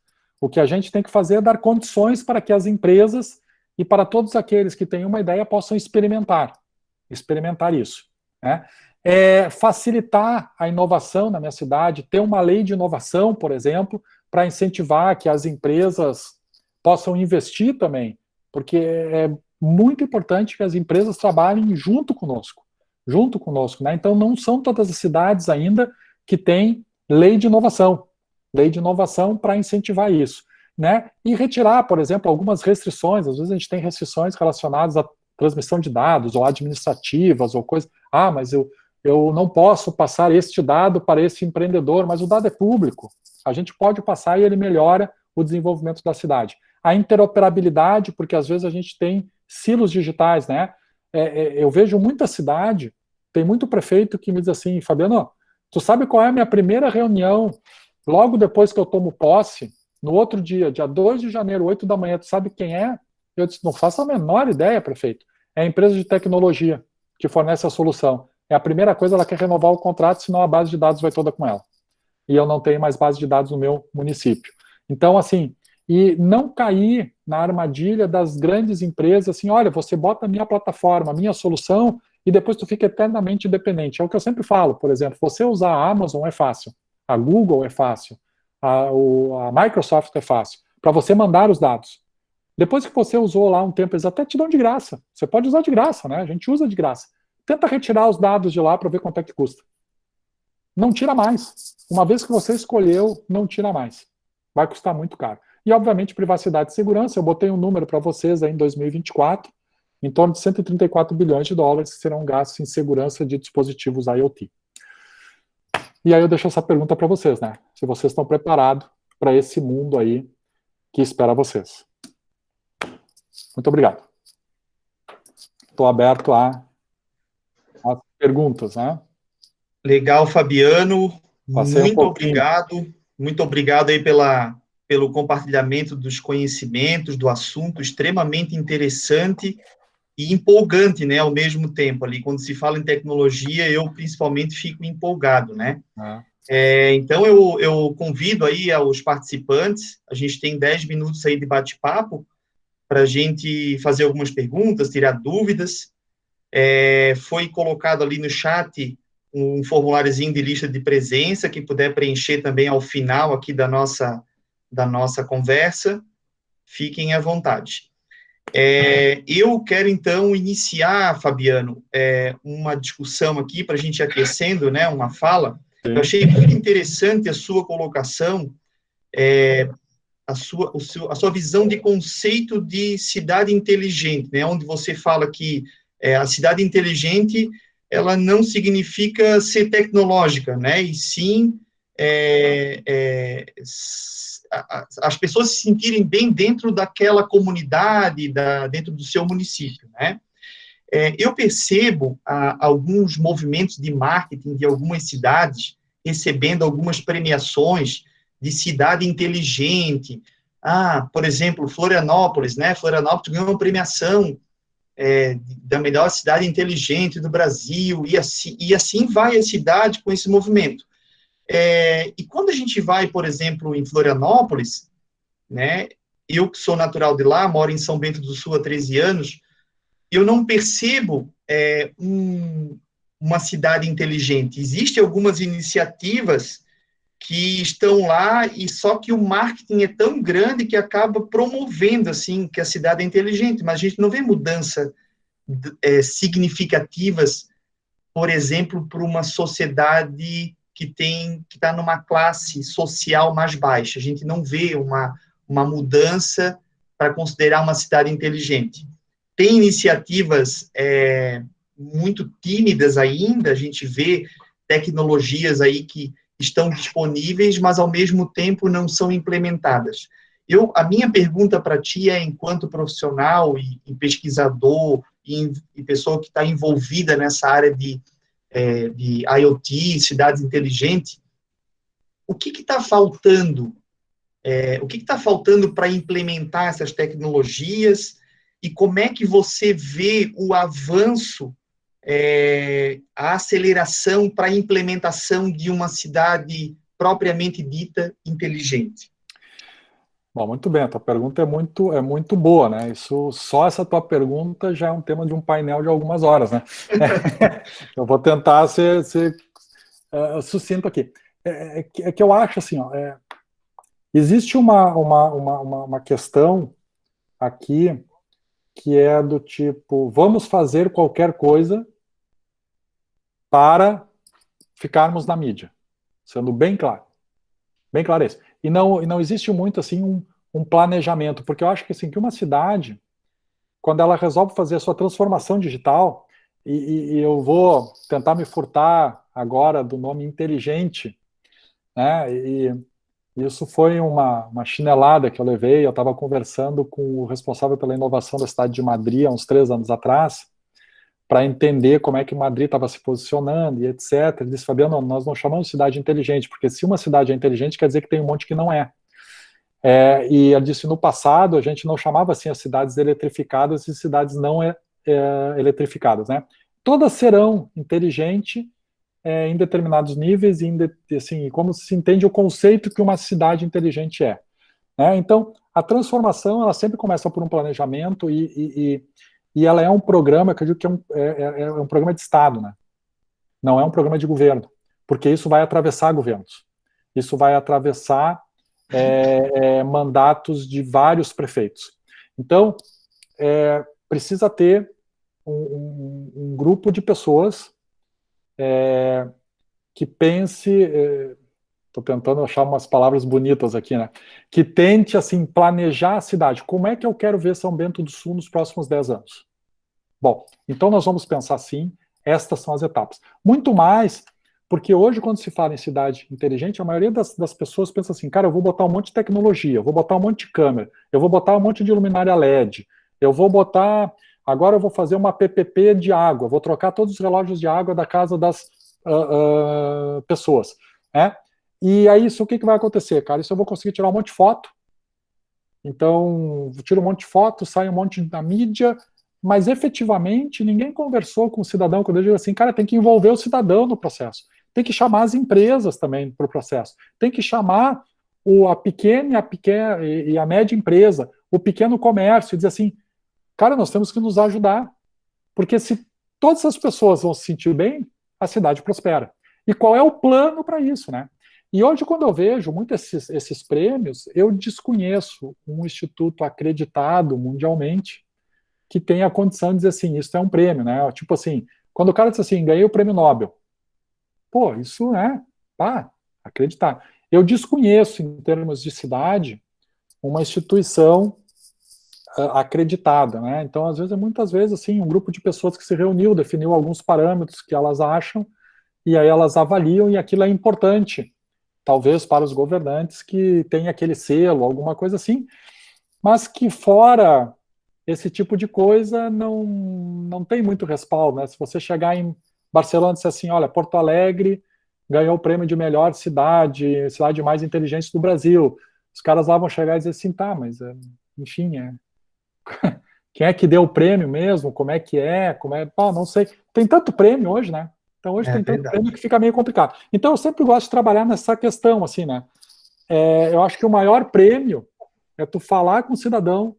O que a gente tem que fazer é dar condições para que as empresas e para todos aqueles que têm uma ideia possam experimentar isso. Facilitar a inovação na minha cidade, ter uma lei de inovação, por exemplo, para incentivar que as empresas possam investir também, porque é muito importante que as empresas trabalhem junto conosco. Então, não são todas as cidades ainda que têm lei de inovação para incentivar isso. E retirar, por exemplo, algumas restrições. Às vezes a gente tem restrições relacionadas à transmissão de dados, ou administrativas, ou coisas. Mas eu não posso passar este dado para esse empreendedor, mas o dado é público. A gente pode passar e ele melhora o desenvolvimento da cidade. A interoperabilidade, porque às vezes a gente tem silos digitais, eu vejo muita cidade, tem muito prefeito que me diz assim, Fabiano, tu sabe qual é a minha primeira reunião logo depois que eu tomo posse? No outro dia 2 de janeiro, 8 da manhã, tu sabe quem é? Eu disse, não faço a menor ideia, prefeito. É a empresa de tecnologia que fornece a solução. A primeira coisa, ela quer renovar o contrato, senão a base de dados vai toda com ela. E eu não tenho mais base de dados no meu município. Então, assim, e não cair na armadilha das grandes empresas, assim, olha, você bota a minha plataforma, a minha solução, e depois tu fica eternamente dependente. É o que eu sempre falo, por exemplo, você usar a Amazon é fácil, a Google é fácil, a Microsoft é fácil, para você mandar os dados. Depois que você usou lá um tempo, eles até te dão de graça. Você pode usar de graça, A gente usa de graça. Tenta retirar os dados de lá para ver quanto é que custa. Não tira mais. Uma vez que você escolheu, não tira mais. Vai custar muito caro. E, obviamente, privacidade e segurança. Eu botei um número para vocês aí em 2024, em torno de 134 bilhões de dólares que serão gastos em segurança de dispositivos IoT. E aí eu deixo essa pergunta para vocês, se vocês estão preparados para esse mundo aí que espera vocês. Muito obrigado. Estou aberto a perguntas, Legal, Fabiano. Passei Muito obrigado. Muito obrigado aí pelo compartilhamento dos conhecimentos, do assunto, extremamente interessante e empolgante, ao mesmo tempo. Ali, quando se fala em tecnologia, eu principalmente fico empolgado, Então, eu convido aí aos participantes, a gente tem 10 minutos aí de bate-papo, para a gente fazer algumas perguntas, tirar dúvidas. Foi colocado ali no chat um formuláriozinho de lista de presença, que puder preencher também ao final aqui da nossa conversa, fiquem à vontade. Eu quero, então, iniciar, Fabiano, uma discussão aqui, para a gente ir aquecendo, uma fala. Sim. Eu achei muito interessante a sua colocação, a sua visão de conceito de cidade inteligente, onde você fala que a cidade inteligente, ela não significa ser tecnológica, e sim as pessoas se sentirem bem dentro daquela comunidade, dentro do seu município, Eu percebo alguns movimentos de marketing de algumas cidades recebendo algumas premiações de cidade inteligente. Por exemplo, Florianópolis, né? Florianópolis ganhou uma premiação da melhor cidade inteligente do Brasil, e assim vai a cidade com esse movimento. E quando a gente vai, por exemplo, em Florianópolis, né? Eu que sou natural de lá, moro em São Bento do Sul há 13 anos, eu não percebo uma cidade inteligente. Existem algumas iniciativas que estão lá, e só que o marketing é tão grande que acaba promovendo, assim, que a cidade é inteligente, mas a gente não vê mudança significativas, por exemplo, para uma sociedade que está numa classe social mais baixa. A gente não vê uma mudança para considerar uma cidade inteligente. Tem iniciativas muito tímidas ainda, a gente vê tecnologias aí que estão disponíveis, mas ao mesmo tempo não são implementadas. A minha pergunta para ti é, enquanto profissional e pesquisador e pessoa que está envolvida nessa área de IoT, cidades inteligentes, o que está faltando? O que está faltando para implementar essas tecnologias, e como é que você vê o avanço, a aceleração para a implementação de uma cidade propriamente dita inteligente? Bom, muito bem, a tua pergunta é muito boa, né? Só essa tua pergunta já é um tema de um painel de algumas horas, né? Eu vou tentar ser sucinto aqui. É que eu acho assim, ó, existe uma questão aqui que é do tipo, vamos fazer qualquer coisa para ficarmos na mídia, sendo bem claro isso. E não existe muito assim um planejamento, porque eu acho que assim, que uma cidade, quando ela resolve fazer a sua transformação digital, e eu vou tentar me furtar agora do nome inteligente, né? E isso foi uma chinelada que eu levei. Eu estava conversando com o responsável pela inovação da cidade de Madrid há uns 3 anos atrás, para entender como é que Madrid estava se posicionando e etc. Ele disse, Fabiano, nós não chamamos de cidade inteligente, porque se uma cidade é inteligente, quer dizer que tem um monte que não é. E ele disse, no passado, a gente não chamava assim as cidades eletrificadas e cidades não eletrificadas, né? Todas serão inteligentes em determinados níveis, assim, como se entende o conceito que uma cidade inteligente é. Né? Então, a transformação, ela sempre começa por um planejamento e ela é um programa, que eu digo que é um programa de Estado, né? Não é um programa de governo, porque isso vai atravessar governos. Isso vai atravessar mandatos de vários prefeitos. Então, precisa ter um grupo de pessoas que pense, estou tentando achar umas palavras bonitas aqui, né? Que tente, assim, planejar a cidade. Como é que eu quero ver São Bento do Sul nos próximos 10 anos? Bom, então nós vamos pensar assim, estas são as etapas. Muito mais, porque hoje, quando se fala em cidade inteligente, a maioria das pessoas pensa assim, cara, eu vou botar um monte de tecnologia, eu vou botar um monte de câmera, eu vou botar um monte de luminária LED, eu vou botar... Agora eu vou fazer uma PPP de água, vou trocar todos os relógios de água da casa das pessoas. Né? E aí, isso o que vai acontecer, cara? Isso eu vou conseguir tirar um monte de foto. Então, tiro um monte de foto, sai um monte da mídia, mas efetivamente ninguém conversou com o cidadão quando eu digo assim, cara, tem que envolver o cidadão no processo. Tem que chamar as empresas também para o processo. Tem que chamar a pequena e a média empresa, o pequeno comércio, e dizer assim, cara, nós temos que nos ajudar. Porque se todas as pessoas vão se sentir bem, a cidade prospera. E qual é o plano para isso, né? E hoje, quando eu vejo muitos esses prêmios, eu desconheço um instituto acreditado mundialmente que tenha a condição de dizer assim, isso é um prêmio, né? Tipo assim, quando o cara diz assim, ganhei o prêmio Nobel. Pô, isso é, acreditar. Eu desconheço, em termos de cidade, uma instituição acreditada, né? Então, às vezes, muitas vezes, assim, um grupo de pessoas que se reuniu, definiu alguns parâmetros que elas acham, e aí elas avaliam, e aquilo é importante, talvez para os governantes que têm aquele selo, alguma coisa assim, mas que fora esse tipo de coisa não tem muito respaldo, né? Se você chegar em Barcelona e dizer assim, olha, Porto Alegre ganhou o prêmio de melhor cidade mais inteligente do Brasil. Os caras lá vão chegar e dizer assim, tá, mas, enfim, quem é que deu o prêmio mesmo? Como é que é? Não sei. Tem tanto prêmio hoje, né? Então, hoje tem tanto prêmio que fica meio complicado. Então, eu sempre gosto de trabalhar nessa questão, assim, né? Eu acho que o maior prêmio é tu falar com o cidadão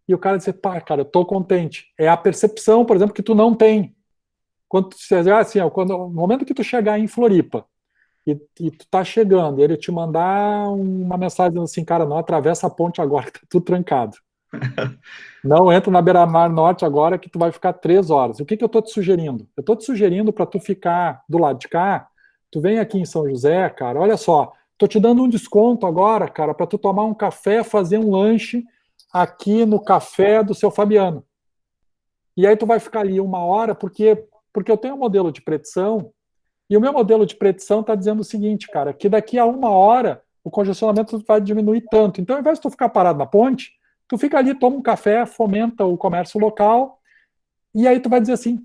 e o cara dizer, pá, cara, eu tô contente. É a percepção, por exemplo, que tu não tem. Quando você assim, no momento que tu chegar em Floripa e tu tá chegando, e ele te mandar uma mensagem dizendo assim, cara, não atravessa a ponte agora, que tá tudo trancado. Não entra na Beira-Mar Norte agora, que tu vai ficar 3 horas. O que eu tô te sugerindo? Eu tô te sugerindo para tu ficar do lado de cá, tu vem aqui em São José, cara, olha só, tô te dando um desconto agora, cara, para tu tomar um café, fazer um lanche aqui no café do seu Fabiano. E aí tu vai ficar ali 1 hora, porque eu tenho um modelo de predição, e o meu modelo de predição está dizendo o seguinte, cara, que daqui a 1 hora o congestionamento vai diminuir tanto. Então, ao invés de tu ficar parado na ponte, tu fica ali, toma um café, fomenta o comércio local, e aí tu vai dizer assim,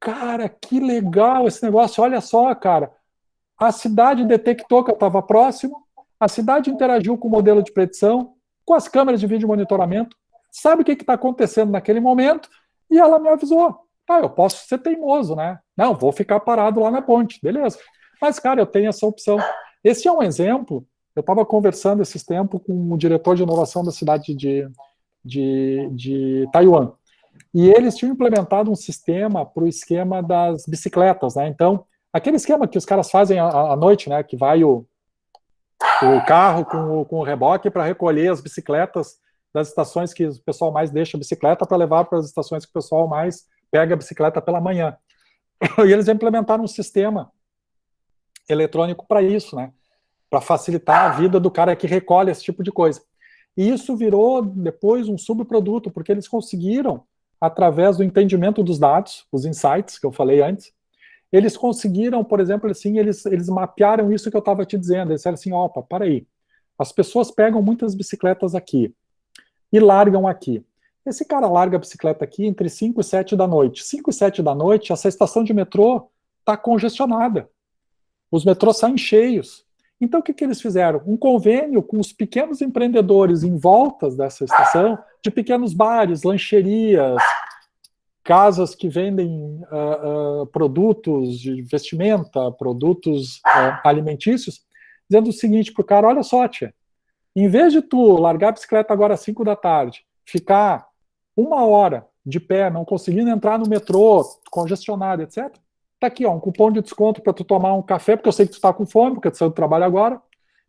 cara, que legal esse negócio, olha só, cara, a cidade detectou que eu estava próximo, a cidade interagiu com o modelo de predição, com as câmeras de vídeo monitoramento, sabe o que está acontecendo naquele momento, e ela me avisou. Eu posso ser teimoso, né? Não, vou ficar parado lá na ponte, beleza. Mas, cara, eu tenho essa opção. Esse é um exemplo. Eu estava conversando esses tempos com o diretor de inovação da cidade de Taiwan. E eles tinham implementado um sistema para o esquema das bicicletas, né? Então, aquele esquema que os caras fazem à noite, né? Que vai o carro com o reboque para recolher as bicicletas das estações que o pessoal mais deixa a bicicleta para levar para as estações que o pessoal mais pega a bicicleta pela manhã. E eles implementaram um sistema eletrônico para isso, né? Para facilitar a vida do cara que recolhe esse tipo de coisa. E isso virou depois um subproduto, porque eles conseguiram, através do entendimento dos dados, os insights que eu falei antes, eles conseguiram, por exemplo, assim, eles mapearam isso que eu estava te dizendo. Eles disseram assim, opa, para aí, as pessoas pegam muitas bicicletas aqui e largam aqui. Esse cara larga a bicicleta aqui entre 5 e 7 da noite. 5 e 7 da noite, essa estação de metrô está congestionada. Os metrôs saem cheios. Então, o que eles fizeram? Um convênio com os pequenos empreendedores em voltas dessa estação, de pequenos bares, lancherias, casas que vendem produtos de vestimenta, produtos alimentícios, dizendo o seguinte para o cara, olha só, tia, em vez de tu largar a bicicleta agora às 5 da tarde, ficar 1 hora de pé, não conseguindo entrar no metrô, congestionado, etc., tá aqui, um cupom de desconto para tu tomar um café, porque eu sei que tu tá com fome, porque tu saiu do trabalho agora,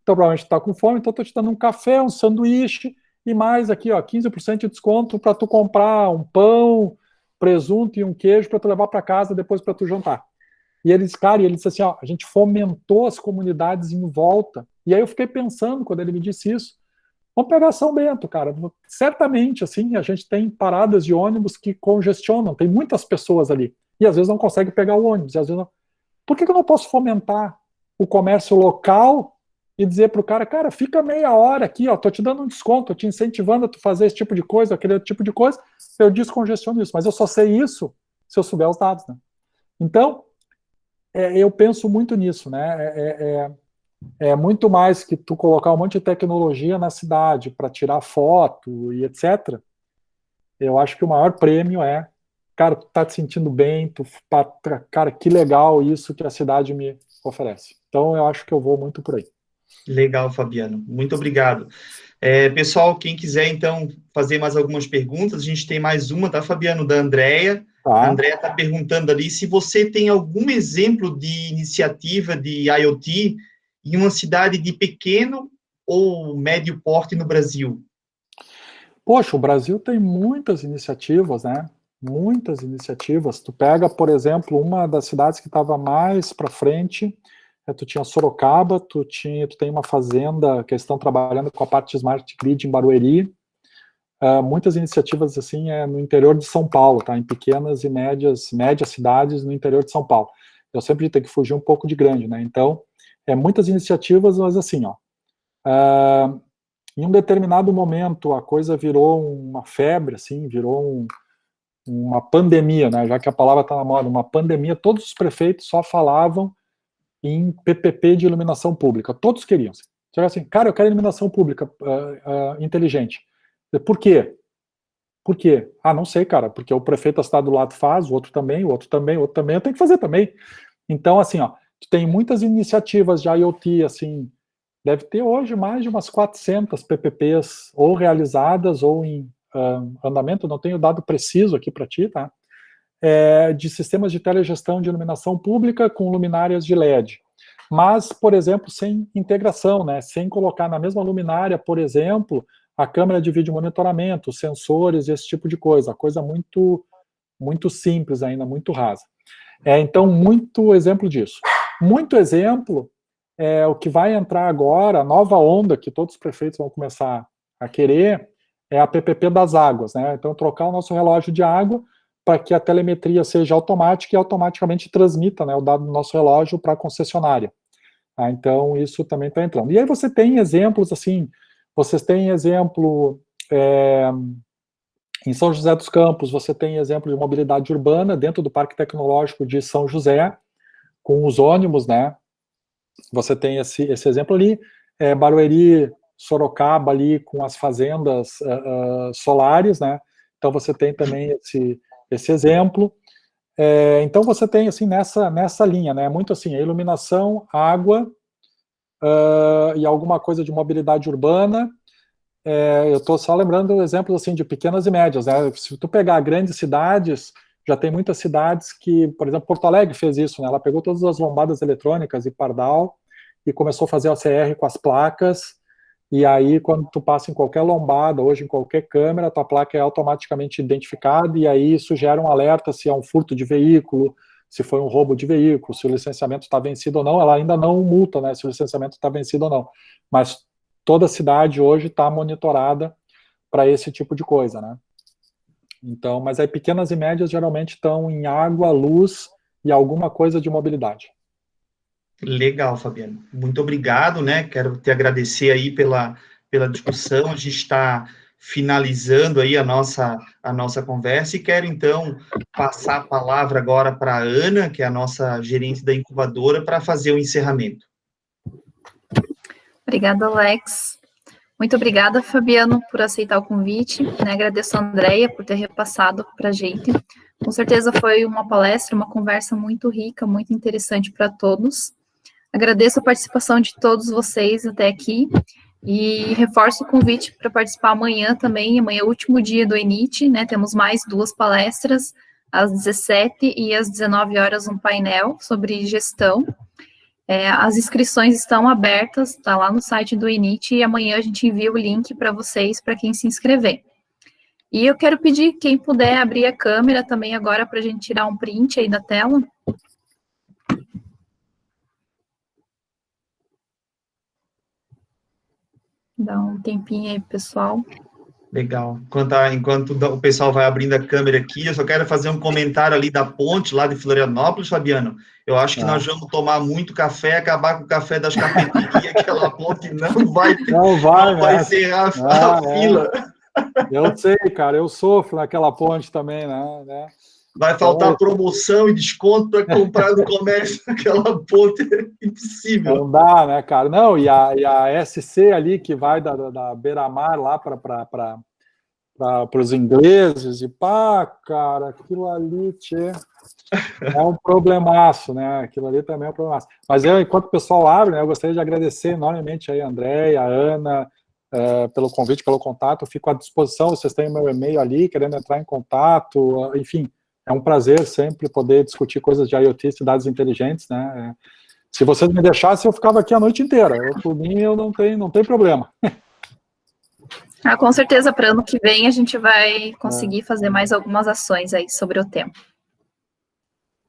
então provavelmente tu tá com fome, então eu tô te dando um café, um sanduíche, e mais aqui, 15% de desconto para tu comprar um pão, presunto e um queijo para tu levar para casa depois para tu jantar. E eles, cara, ele disse assim, a gente fomentou as comunidades em volta. E aí eu fiquei pensando, quando ele me disse isso, vamos pegar São Bento, cara. Certamente, assim, a gente tem paradas de ônibus que congestionam, tem muitas pessoas ali. E às vezes não consegue pegar o ônibus. E às vezes não... Por que eu não posso fomentar o comércio local e dizer para o cara, fica meia hora aqui, tô te dando um desconto, tô te incentivando a tu fazer esse tipo de coisa, aquele tipo de coisa, eu descongestiono isso. Mas eu só sei isso se eu souber os dados, né? Então, eu penso muito nisso, né? É muito mais que tu colocar um monte de tecnologia na cidade para tirar foto e etc. Eu acho que o maior prêmio é, cara, tu tá te sentindo bem, cara, que legal isso que a cidade me oferece. Então, eu acho que eu vou muito por aí. Legal, Fabiano. Muito obrigado. Pessoal, quem quiser, então, fazer mais algumas perguntas, a gente tem mais uma, tá, Fabiano, da Andréia. Tá. A Andréia está perguntando ali se você tem algum exemplo de iniciativa de IoT em uma cidade de pequeno ou médio porte no Brasil. Poxa, o Brasil tem muitas iniciativas, né? Muitas iniciativas. Tu pega, por exemplo, uma das cidades que estava mais para frente, tu tinha Sorocaba, tu tem uma fazenda que estão trabalhando com a parte de Smart Grid em Barueri. Muitas iniciativas assim no interior de São Paulo, tá? Em pequenas e médias cidades no interior de São Paulo. Eu sempre tenho que fugir um pouco de grande, né? Então, muitas iniciativas, mas assim, em um determinado momento a coisa virou uma febre, assim, virou uma pandemia, né? Já que a palavra está na moda, uma pandemia, todos os prefeitos só falavam em PPP de iluminação pública. Todos queriam. Chegava assim, cara, eu quero iluminação pública inteligente. Por quê? Por quê? Ah, não sei, cara, porque o prefeito da cidade do lado faz, o outro também, o outro também, o outro também, eu tenho que fazer também. Então, assim, ó, tem muitas iniciativas de IoT, assim, deve ter hoje mais de umas 400 PPPs ou realizadas ou em andamento, não tenho dado preciso aqui para ti, tá? De sistemas de telegestão de iluminação pública com luminárias de LED. Mas, por exemplo, sem integração, né? Sem colocar na mesma luminária, por exemplo, a câmera de vídeo monitoramento, sensores, esse tipo de coisa. Coisa muito, muito simples ainda, muito rasa. Então, muito exemplo disso. Muito exemplo o que vai entrar agora, a nova onda que todos os prefeitos vão começar a querer, é a PPP das águas, né? Então, trocar o nosso relógio de água para que a telemetria seja automática e automaticamente transmita, né, o dado do nosso relógio para a concessionária. Então, isso também está entrando. E aí você tem exemplos, assim, vocês têm exemplo em São José dos Campos, você tem exemplo de mobilidade urbana dentro do Parque Tecnológico de São José, com os ônibus, né? Você tem esse exemplo ali, Barueri, Sorocaba ali com as fazendas solares, né? Então você tem também esse exemplo. Então você tem assim nessa linha, né? Muito assim, a iluminação, água e alguma coisa de mobilidade urbana. Eu estou só lembrando exemplos assim de pequenas e médias, né? Se tu pegar grandes cidades, já tem muitas cidades que, por exemplo, Porto Alegre fez isso, né? Ela pegou todas as lombadas eletrônicas e Pardal e começou a fazer OCR com as placas. E aí, quando tu passa em qualquer lombada, hoje em qualquer câmera, tua placa é automaticamente identificada, e aí isso gera um alerta se é um furto de veículo, se foi um roubo de veículo, se o licenciamento está vencido ou não. Ela ainda não multa, né, se o licenciamento está vencido ou não. Mas toda cidade hoje está monitorada para esse tipo de coisa, né? Então, mas aí pequenas e médias geralmente estão em água, luz e alguma coisa de mobilidade. Legal, Fabiano. Muito obrigado, né? Quero te agradecer aí pela discussão. A gente está finalizando aí a nossa conversa e quero, então, passar a palavra agora para a Ana, que é a nossa gerente da incubadora, para fazer o encerramento. Obrigada, Alex. Muito obrigada, Fabiano, por aceitar o convite. Agradeço a Andrea por ter repassado para a gente. Com certeza foi uma palestra, uma conversa muito rica, muito interessante para todos. Agradeço a participação de todos vocês até aqui e reforço o convite para participar amanhã também. Amanhã é o último dia do ENIT, né? Temos mais 2 palestras, às 17 e às 19 horas um painel sobre gestão. As inscrições estão abertas, está lá no site do ENIT, e amanhã a gente envia o link para vocês, para quem se inscrever. E eu quero pedir, quem puder abrir a câmera também agora, para a gente tirar um print aí da tela. Dá um tempinho aí, pessoal. Legal. Enquanto o pessoal vai abrindo a câmera aqui, eu só quero fazer um comentário ali da ponte, lá de Florianópolis, Fabiano. Eu acho que nós vamos tomar muito café, acabar com o café das cafeterias, aquela ponte não vai encerrar a fila. Eu sei, cara, eu sofro naquela ponte também, né? Vai faltar promoção e desconto para comprar no comércio aquela ponte, é impossível. Não dá, né, cara? Não, e a SC ali, que vai da beira-mar lá para os ingleses, e pá, cara, aquilo ali, tchê, é um problemaço, né? Aquilo ali também é um problemaço. Mas enquanto o pessoal abre, né, eu gostaria de agradecer enormemente aí a Andréia, a Ana, pelo convite, pelo contato. Eu fico à disposição, vocês têm o meu e-mail ali, querendo entrar em contato, enfim. É um prazer sempre poder discutir coisas de IoT, cidades inteligentes, né? Se vocês me deixassem, eu ficava aqui a noite inteira. Por mim, eu não tem problema. Com certeza, para ano que vem, a gente vai conseguir fazer mais algumas ações aí sobre o tema.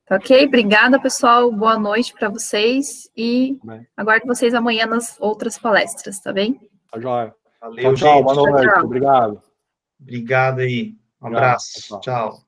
Ok? Obrigada, pessoal. Boa noite para vocês e aguardo vocês amanhã nas outras palestras, tá bem? Tá joia. Valeu, tchau, gente. boa noite. Tchau. Obrigado. Obrigado aí. Um abraço. Tchau.